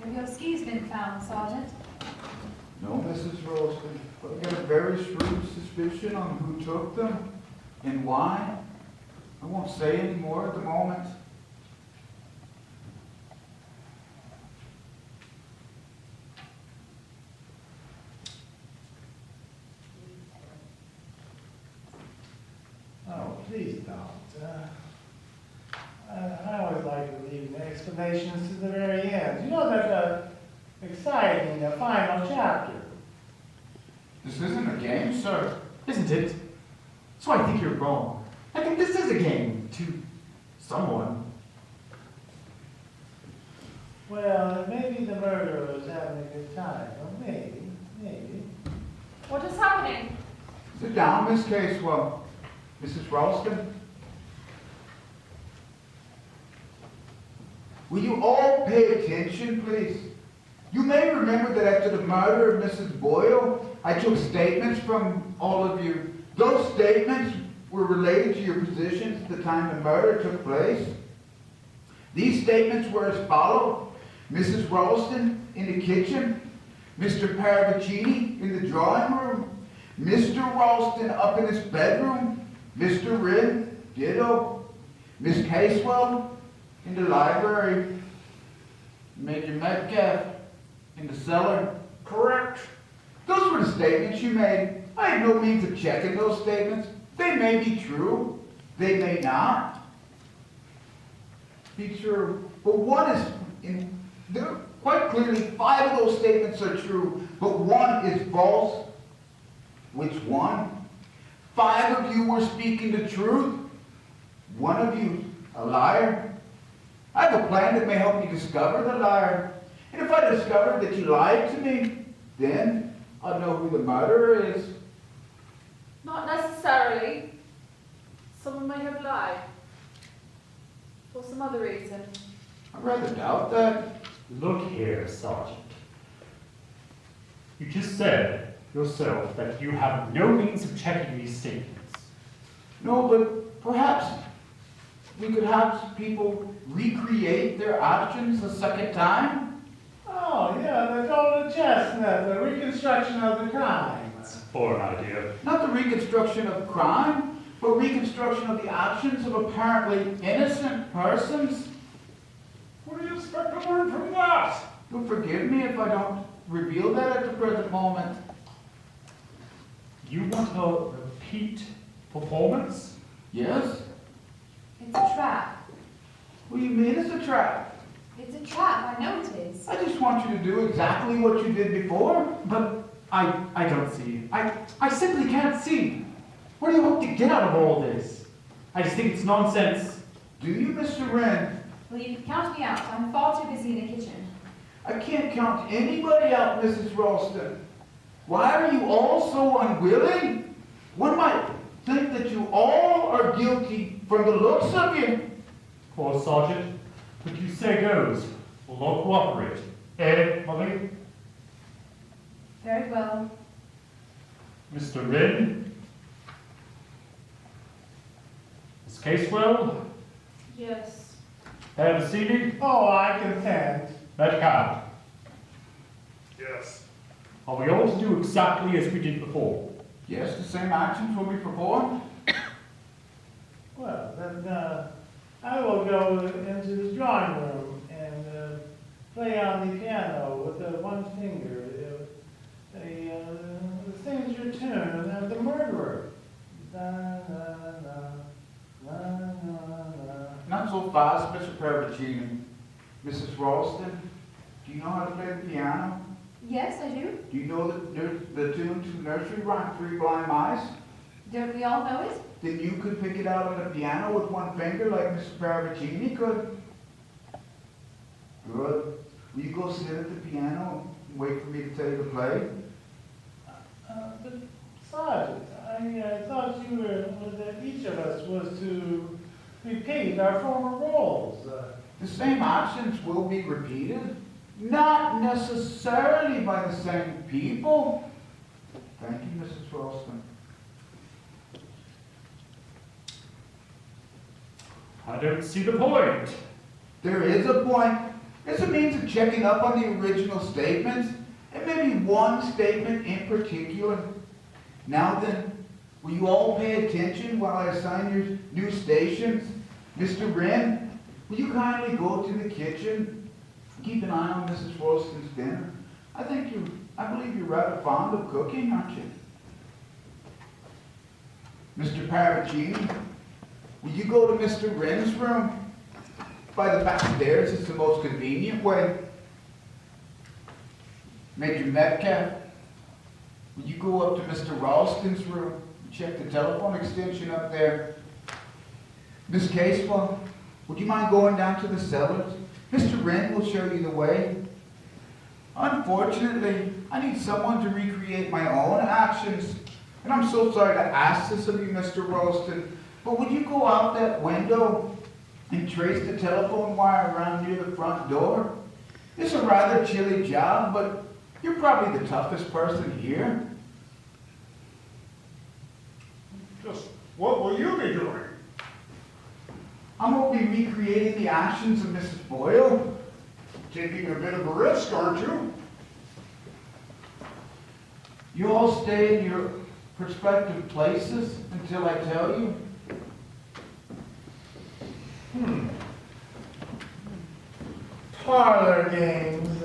Have your skis been found, Sergeant? No, Mrs. Ralston, but I got a very shrewd suspicion on who took them and why. I won't say any more at the moment. Oh, please don't. I always like to leave the explanations to the very end. You know that exciting final chapter. This isn't a game, sir. Isn't it? So I think you're wrong. I think this is a game to someone. Well, maybe the murderer was having a good time. Well, maybe. What is happening? Sit down, Miss Casewell. Mrs. Ralston. Will you all pay attention, please? You may remember that after the murder of Mrs. Boyle, I took statements from all of you. Those statements were related to your positions at the time the murder took place. These statements were as follows. Mrs. Ralston in the kitchen, Mr. Paravicini in the drawing room, Mr. Ralston up in his bedroom, Mr. Ridd, ditto, Miss Casewell in the library, Major Metcalf in the cellar. Correct. Those were the statements you made. I have no means of checking those statements. They may be true. They may not be true. But one is, there quite clearly 5 of those statements are true, but one is false. Which one? 5 of you were speaking the truth. One of you a liar. I have a plan that may help you discover the liar. And if I discover that you lied to me, then I'll know who the murderer is. Not necessarily. Someone may have lied. For some other reason. I rather doubt that. Look here, Sergeant. You just said yourself that you have no means of checking these statements. No, but perhaps we could have people recreate their actions a second time. Oh, yeah, the golden chestnut, the reconstruction of the crime. It's a foreign idea. Not the reconstruction of crime, but reconstruction of the actions of apparently innocent persons. What do you expect to learn from that? You'll forgive me if I don't reveal that at the present moment. You want a repeat performance? Yes? It's a trap. What do you mean it's a trap? It's a trap, I know it is. I just want you to do exactly what you did before. But I don't see. I simply can't see. What do you hope to get out of all this? I just think it's nonsense. Do you, Mr. Wren? Well, you can count me out. I'm far too busy in the kitchen. I can't count anybody out, Mrs. Ralston. Why are you all so unwilling? One might think that you all are guilty from the looks of you. Of course, Sergeant. What you say goes. We'll all cooperate. Eh, Molly? Very well. Mr. Wren? Miss Casewell? Yes. Paravicini? Oh, I consent. Metcalf? Yes. Are we all to do exactly as we did before? Yes, the same actions will be performed. Well, then I will go into the drawing room and play on the piano with one finger. The signature tune of the murderer. Da, da, da, da, da, da. Not so fast, Mr. Paravicini. Mrs. Ralston, do you know how to play the piano? Yes, I do. Do you know the tune to Nursery Rhyme, Three Blind Mice? Don't we all know it? Then you could pick it out on the piano with one finger like Mr. Paravicini could. Good. will you go sit at the piano and wait for me to tell you to play? But Sergeant, I thought you were, that each of us was to repeat our former roles. The same actions will be repeated, not necessarily by the same people. Thank you, Mrs. Ralston. I don't see the point. There is a point. It's a means of checking up on the original statements, and maybe one statement in particular. Now then, will you all pay attention while I assign your new stations? Mr. Wren, will you kindly go to the kitchen? Keep an eye on Mrs. Ralston's dinner. I believe you're rather fond of cooking, aren't you? Mr. Parravicini, will you go to Mr. Wren's room? By the back stairs, it's the most convenient way. Major Metcalf, will you go up to Mr. Ralston's room? Check the telephone extension up there. Miss Casewell, would you mind going down to the cellars? Mr. Wren will show you the way. Unfortunately, I need someone to recreate my own actions. And I'm so sorry to ask this of you, Mr. Ralston, but would you go out that window and trace the telephone wire around near the front door? It's a rather chilly job, but you're probably the toughest person here. Just what will you be doing? I'm going to be recreating the actions of Mrs. Boyle. Taking a bit of a risk, aren't you? You all stay in your prospective places until I tell you. Parlor games.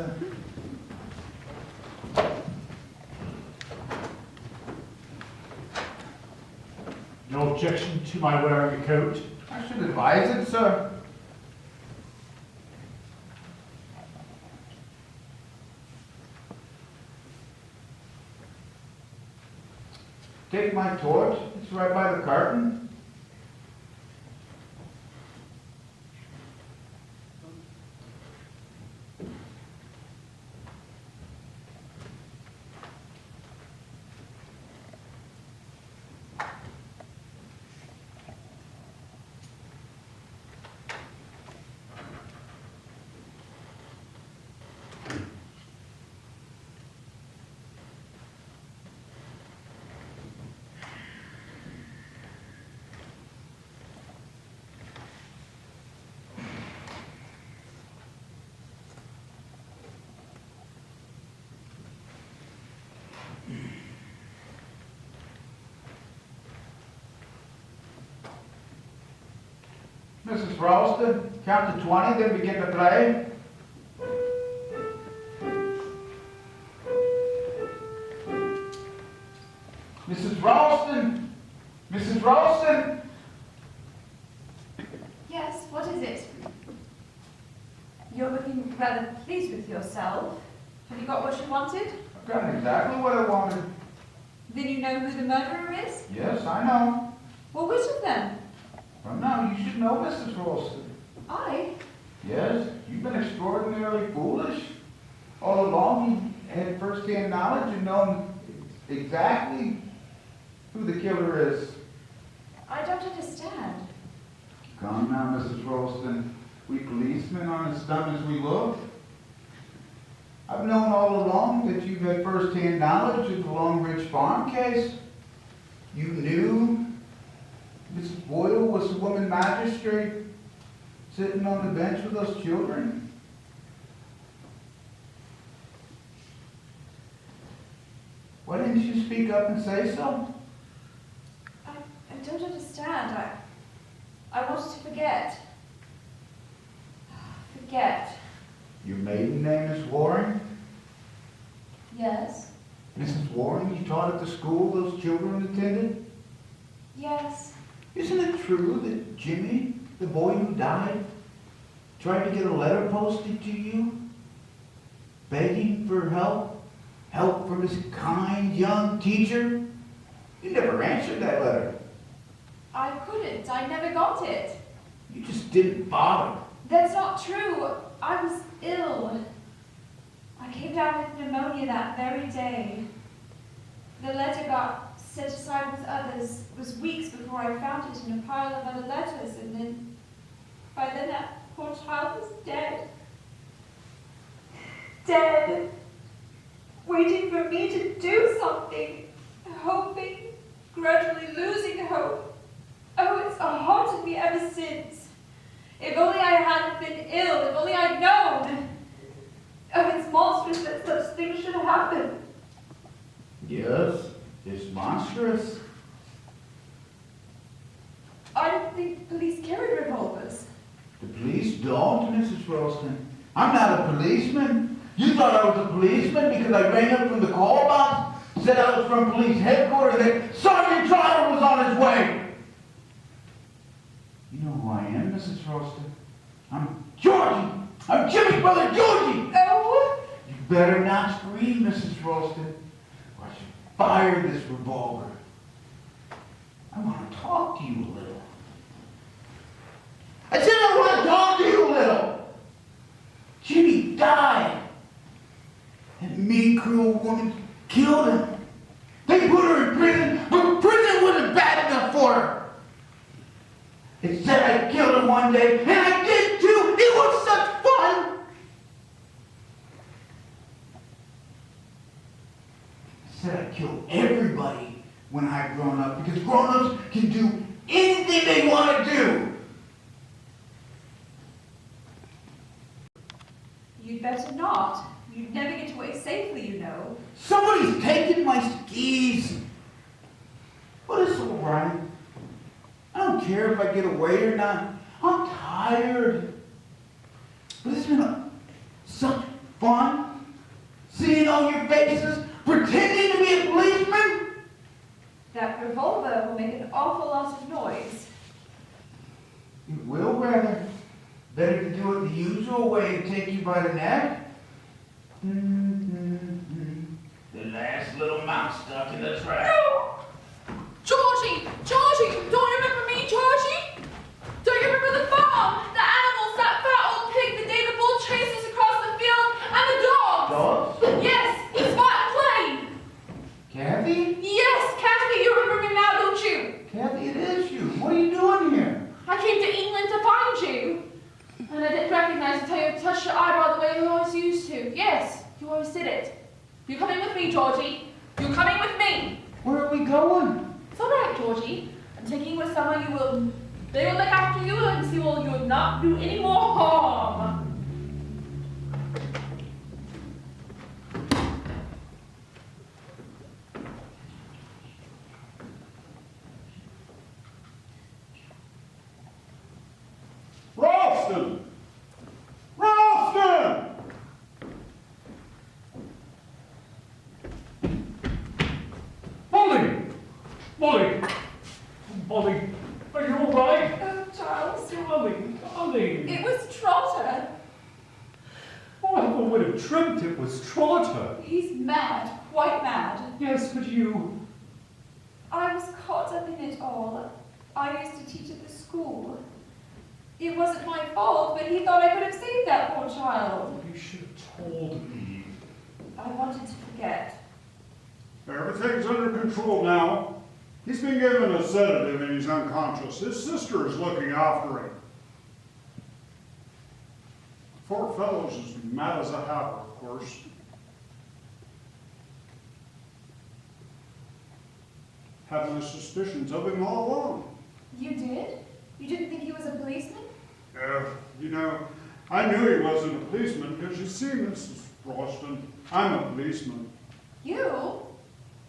No objection to my wearing a coat? I should advise it, sir. Take my torch. It's right by the curtain. Mrs. Ralston, count to 20, then begin to play. Mrs. Ralston! Mrs. Ralston! Yes, what is it? You're looking rather pleased with yourself. Have you got what you wanted? I've got exactly what I wanted. Then you know who the murderer is? Yes, I know. Well, which of them? Well, now you should know, Mrs. Ralston. I? Yes, you've been extraordinarily foolish. All along, you had first-hand knowledge and known exactly who the killer is. I don't understand. Come now, Mrs. Ralston. We policemen aren't as dumb as we look. I've known all along that you've had first-hand knowledge of the Long Ridge Farm case. You knew Mrs. Boyle was the woman magistrate sitting on the bench with those children. Why didn't you speak up and say so? I don't understand. I wanted to forget. Forget. Your maiden name is Waring? Yes. Mrs. Waring, you taught at the school those children attended? Yes. Isn't it true that Jimmy, the boy who died, tried to get a letter posted to you, begging for help from his kind young teacher? You never answered that letter. I couldn't. I never got it. You just didn't bother. That's not true. I was ill. I came down with pneumonia that very day. The letter got set aside with others. It was weeks before I found it in a pile of other letters, and then, by then that poor child was dead. Dead. Waiting for me to do something. Hoping, gradually losing hope. Oh, it's haunted me ever since. If only I hadn't been ill, if only I'd known. Oh, it's monstrous that such things should happen. Yes, it's monstrous. I don't think police carry revolvers. The police don't, Mrs. Ralston. I'm not a policeman. You thought I was a policeman because I rang up from the call box, said I was from police headquarters, that Sergeant Trotter was on his way. You know who I am, Mrs. Ralston? I'm Georgie. I'm Jimmy's brother, Georgie. Oh! You better not scream, Mrs. Ralston, or I should fire this revolver. I want to talk to you a little. I said I want to talk to you a little. Jimmy died. That mean, cruel woman killed him. They put her in prison, but prison wasn't bad enough for her. It said I killed him one day, and I did too. It was such fun. I said I'd kill everybody when I grown up, because grown-ups can do anything they want to do. You'd better not. You'd never get away safely, you know. Somebody's taken my skis. But it's all right. I don't care if I get away or not. I'm tired. But it's been such fun seeing all your faces, pretending to be a policeman. That revolver will make an awful lot of noise. It will, rather. Better to do it the usual way and take you by the neck. The last little mouse stuck in the trap. No! Georgie! Georgie! Don't you remember me, Georgie? Don't you remember the farm? The animals, that fat old pig, the day the bull chased us across the field, and the dogs! Dogs? Yes, he's fat and plain. Kathy? Yes, Kathy, you remember me now, don't you? Kathy, it is you. What are you doing here? I came to England to find you. And I didn't recognize you until you touched your eyebrow the way you always used to. Yes, you always did it. You're coming with me, Georgie. You're coming with me. Where are we going? It's all right, Georgie. I'm taking you with someone they will look after you and see you will not do any more harm. Ralston! Ralston! Molly! Molly! Molly, are you all right? Oh, Charles. Darling, darling. It was Trotter. Oh, I never would have dreamt it was Trotter. He's mad, quite mad. Yes, but you... I was caught up in it all. I used to teach at the school. It wasn't my fault, but he thought I could have saved that poor child. You should have told me. I wanted to forget. Everything's under control now. He's been given a sedative and he's unconscious. His sister is looking after him. Poor fellow's as mad as a hatter, of course. Had my suspicions of him all along. You did? You didn't think he was a policeman? You know, I knew he wasn't a policeman because you see, Mrs. Ralston, I'm a policeman. You?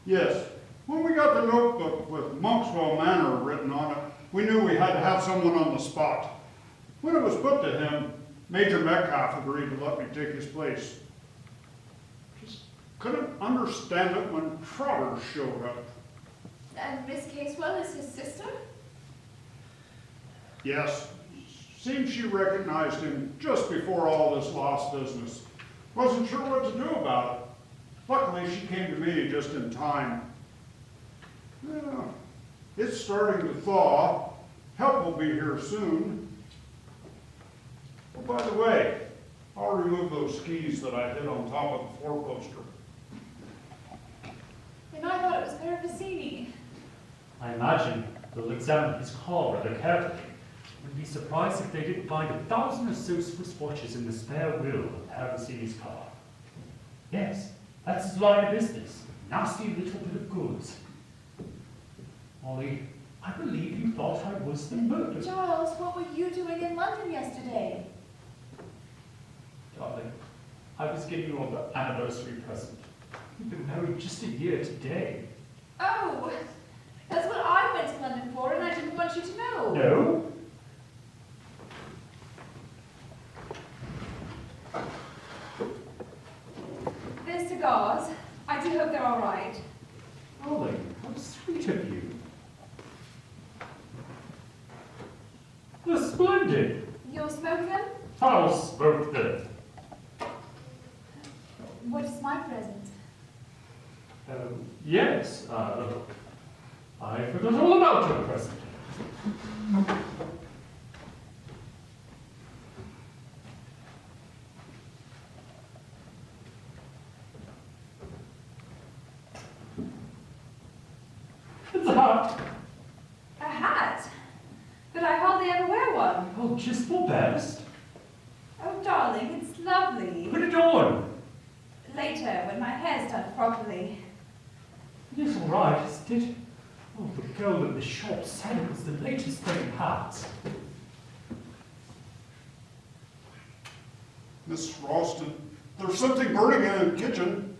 Yes. When we got the notebook with Monkswell Manor written on it, we knew we had to have someone on the spot. When it was put to him, Major Metcalf agreed to let me take his place. Just couldn't understand it when Trotter showed up. And Miss Casewell is his sister? Yes. Seems she recognized him just before all this lost business. Wasn't sure what to do about it. Luckily, she came to me just in time. Yeah, it's starting to thaw. Help will be here soon. Oh, by the way, I'll remove those those skis that I hit on top of the four-poster. And I thought it was Peravicini. I imagine they'll examine his car rather carefully. Would be surprised if they didn't find 1,000 or so Swiss watches in the spare wheel of Peravicini's car. Yes, that's his line of business. Nasty little bit of goods. Ollie, I believe you thought I was the murderer. Giles, what were you doing in London yesterday? Darling, I was giving you an anniversary present. We've been married just a year today. Oh, that's what I went to London for, and I didn't want you to know. No? There's cigars. I do hope they're all right. Ollie, how sweet of you. They're splendid. You'll smoke them? I'll smoke them. What is my present? Yes, I forgot all about your present. It's a hat. A hat? But I hardly ever wear one. Oh, just for best. Oh, darling, it's lovely. Put it on. Later, when my hair's done properly. It's all right, isn't it? Oh, the girl at the shop said it was the latest thing in hats. Miss Ralston, there's something burning in the kitchen.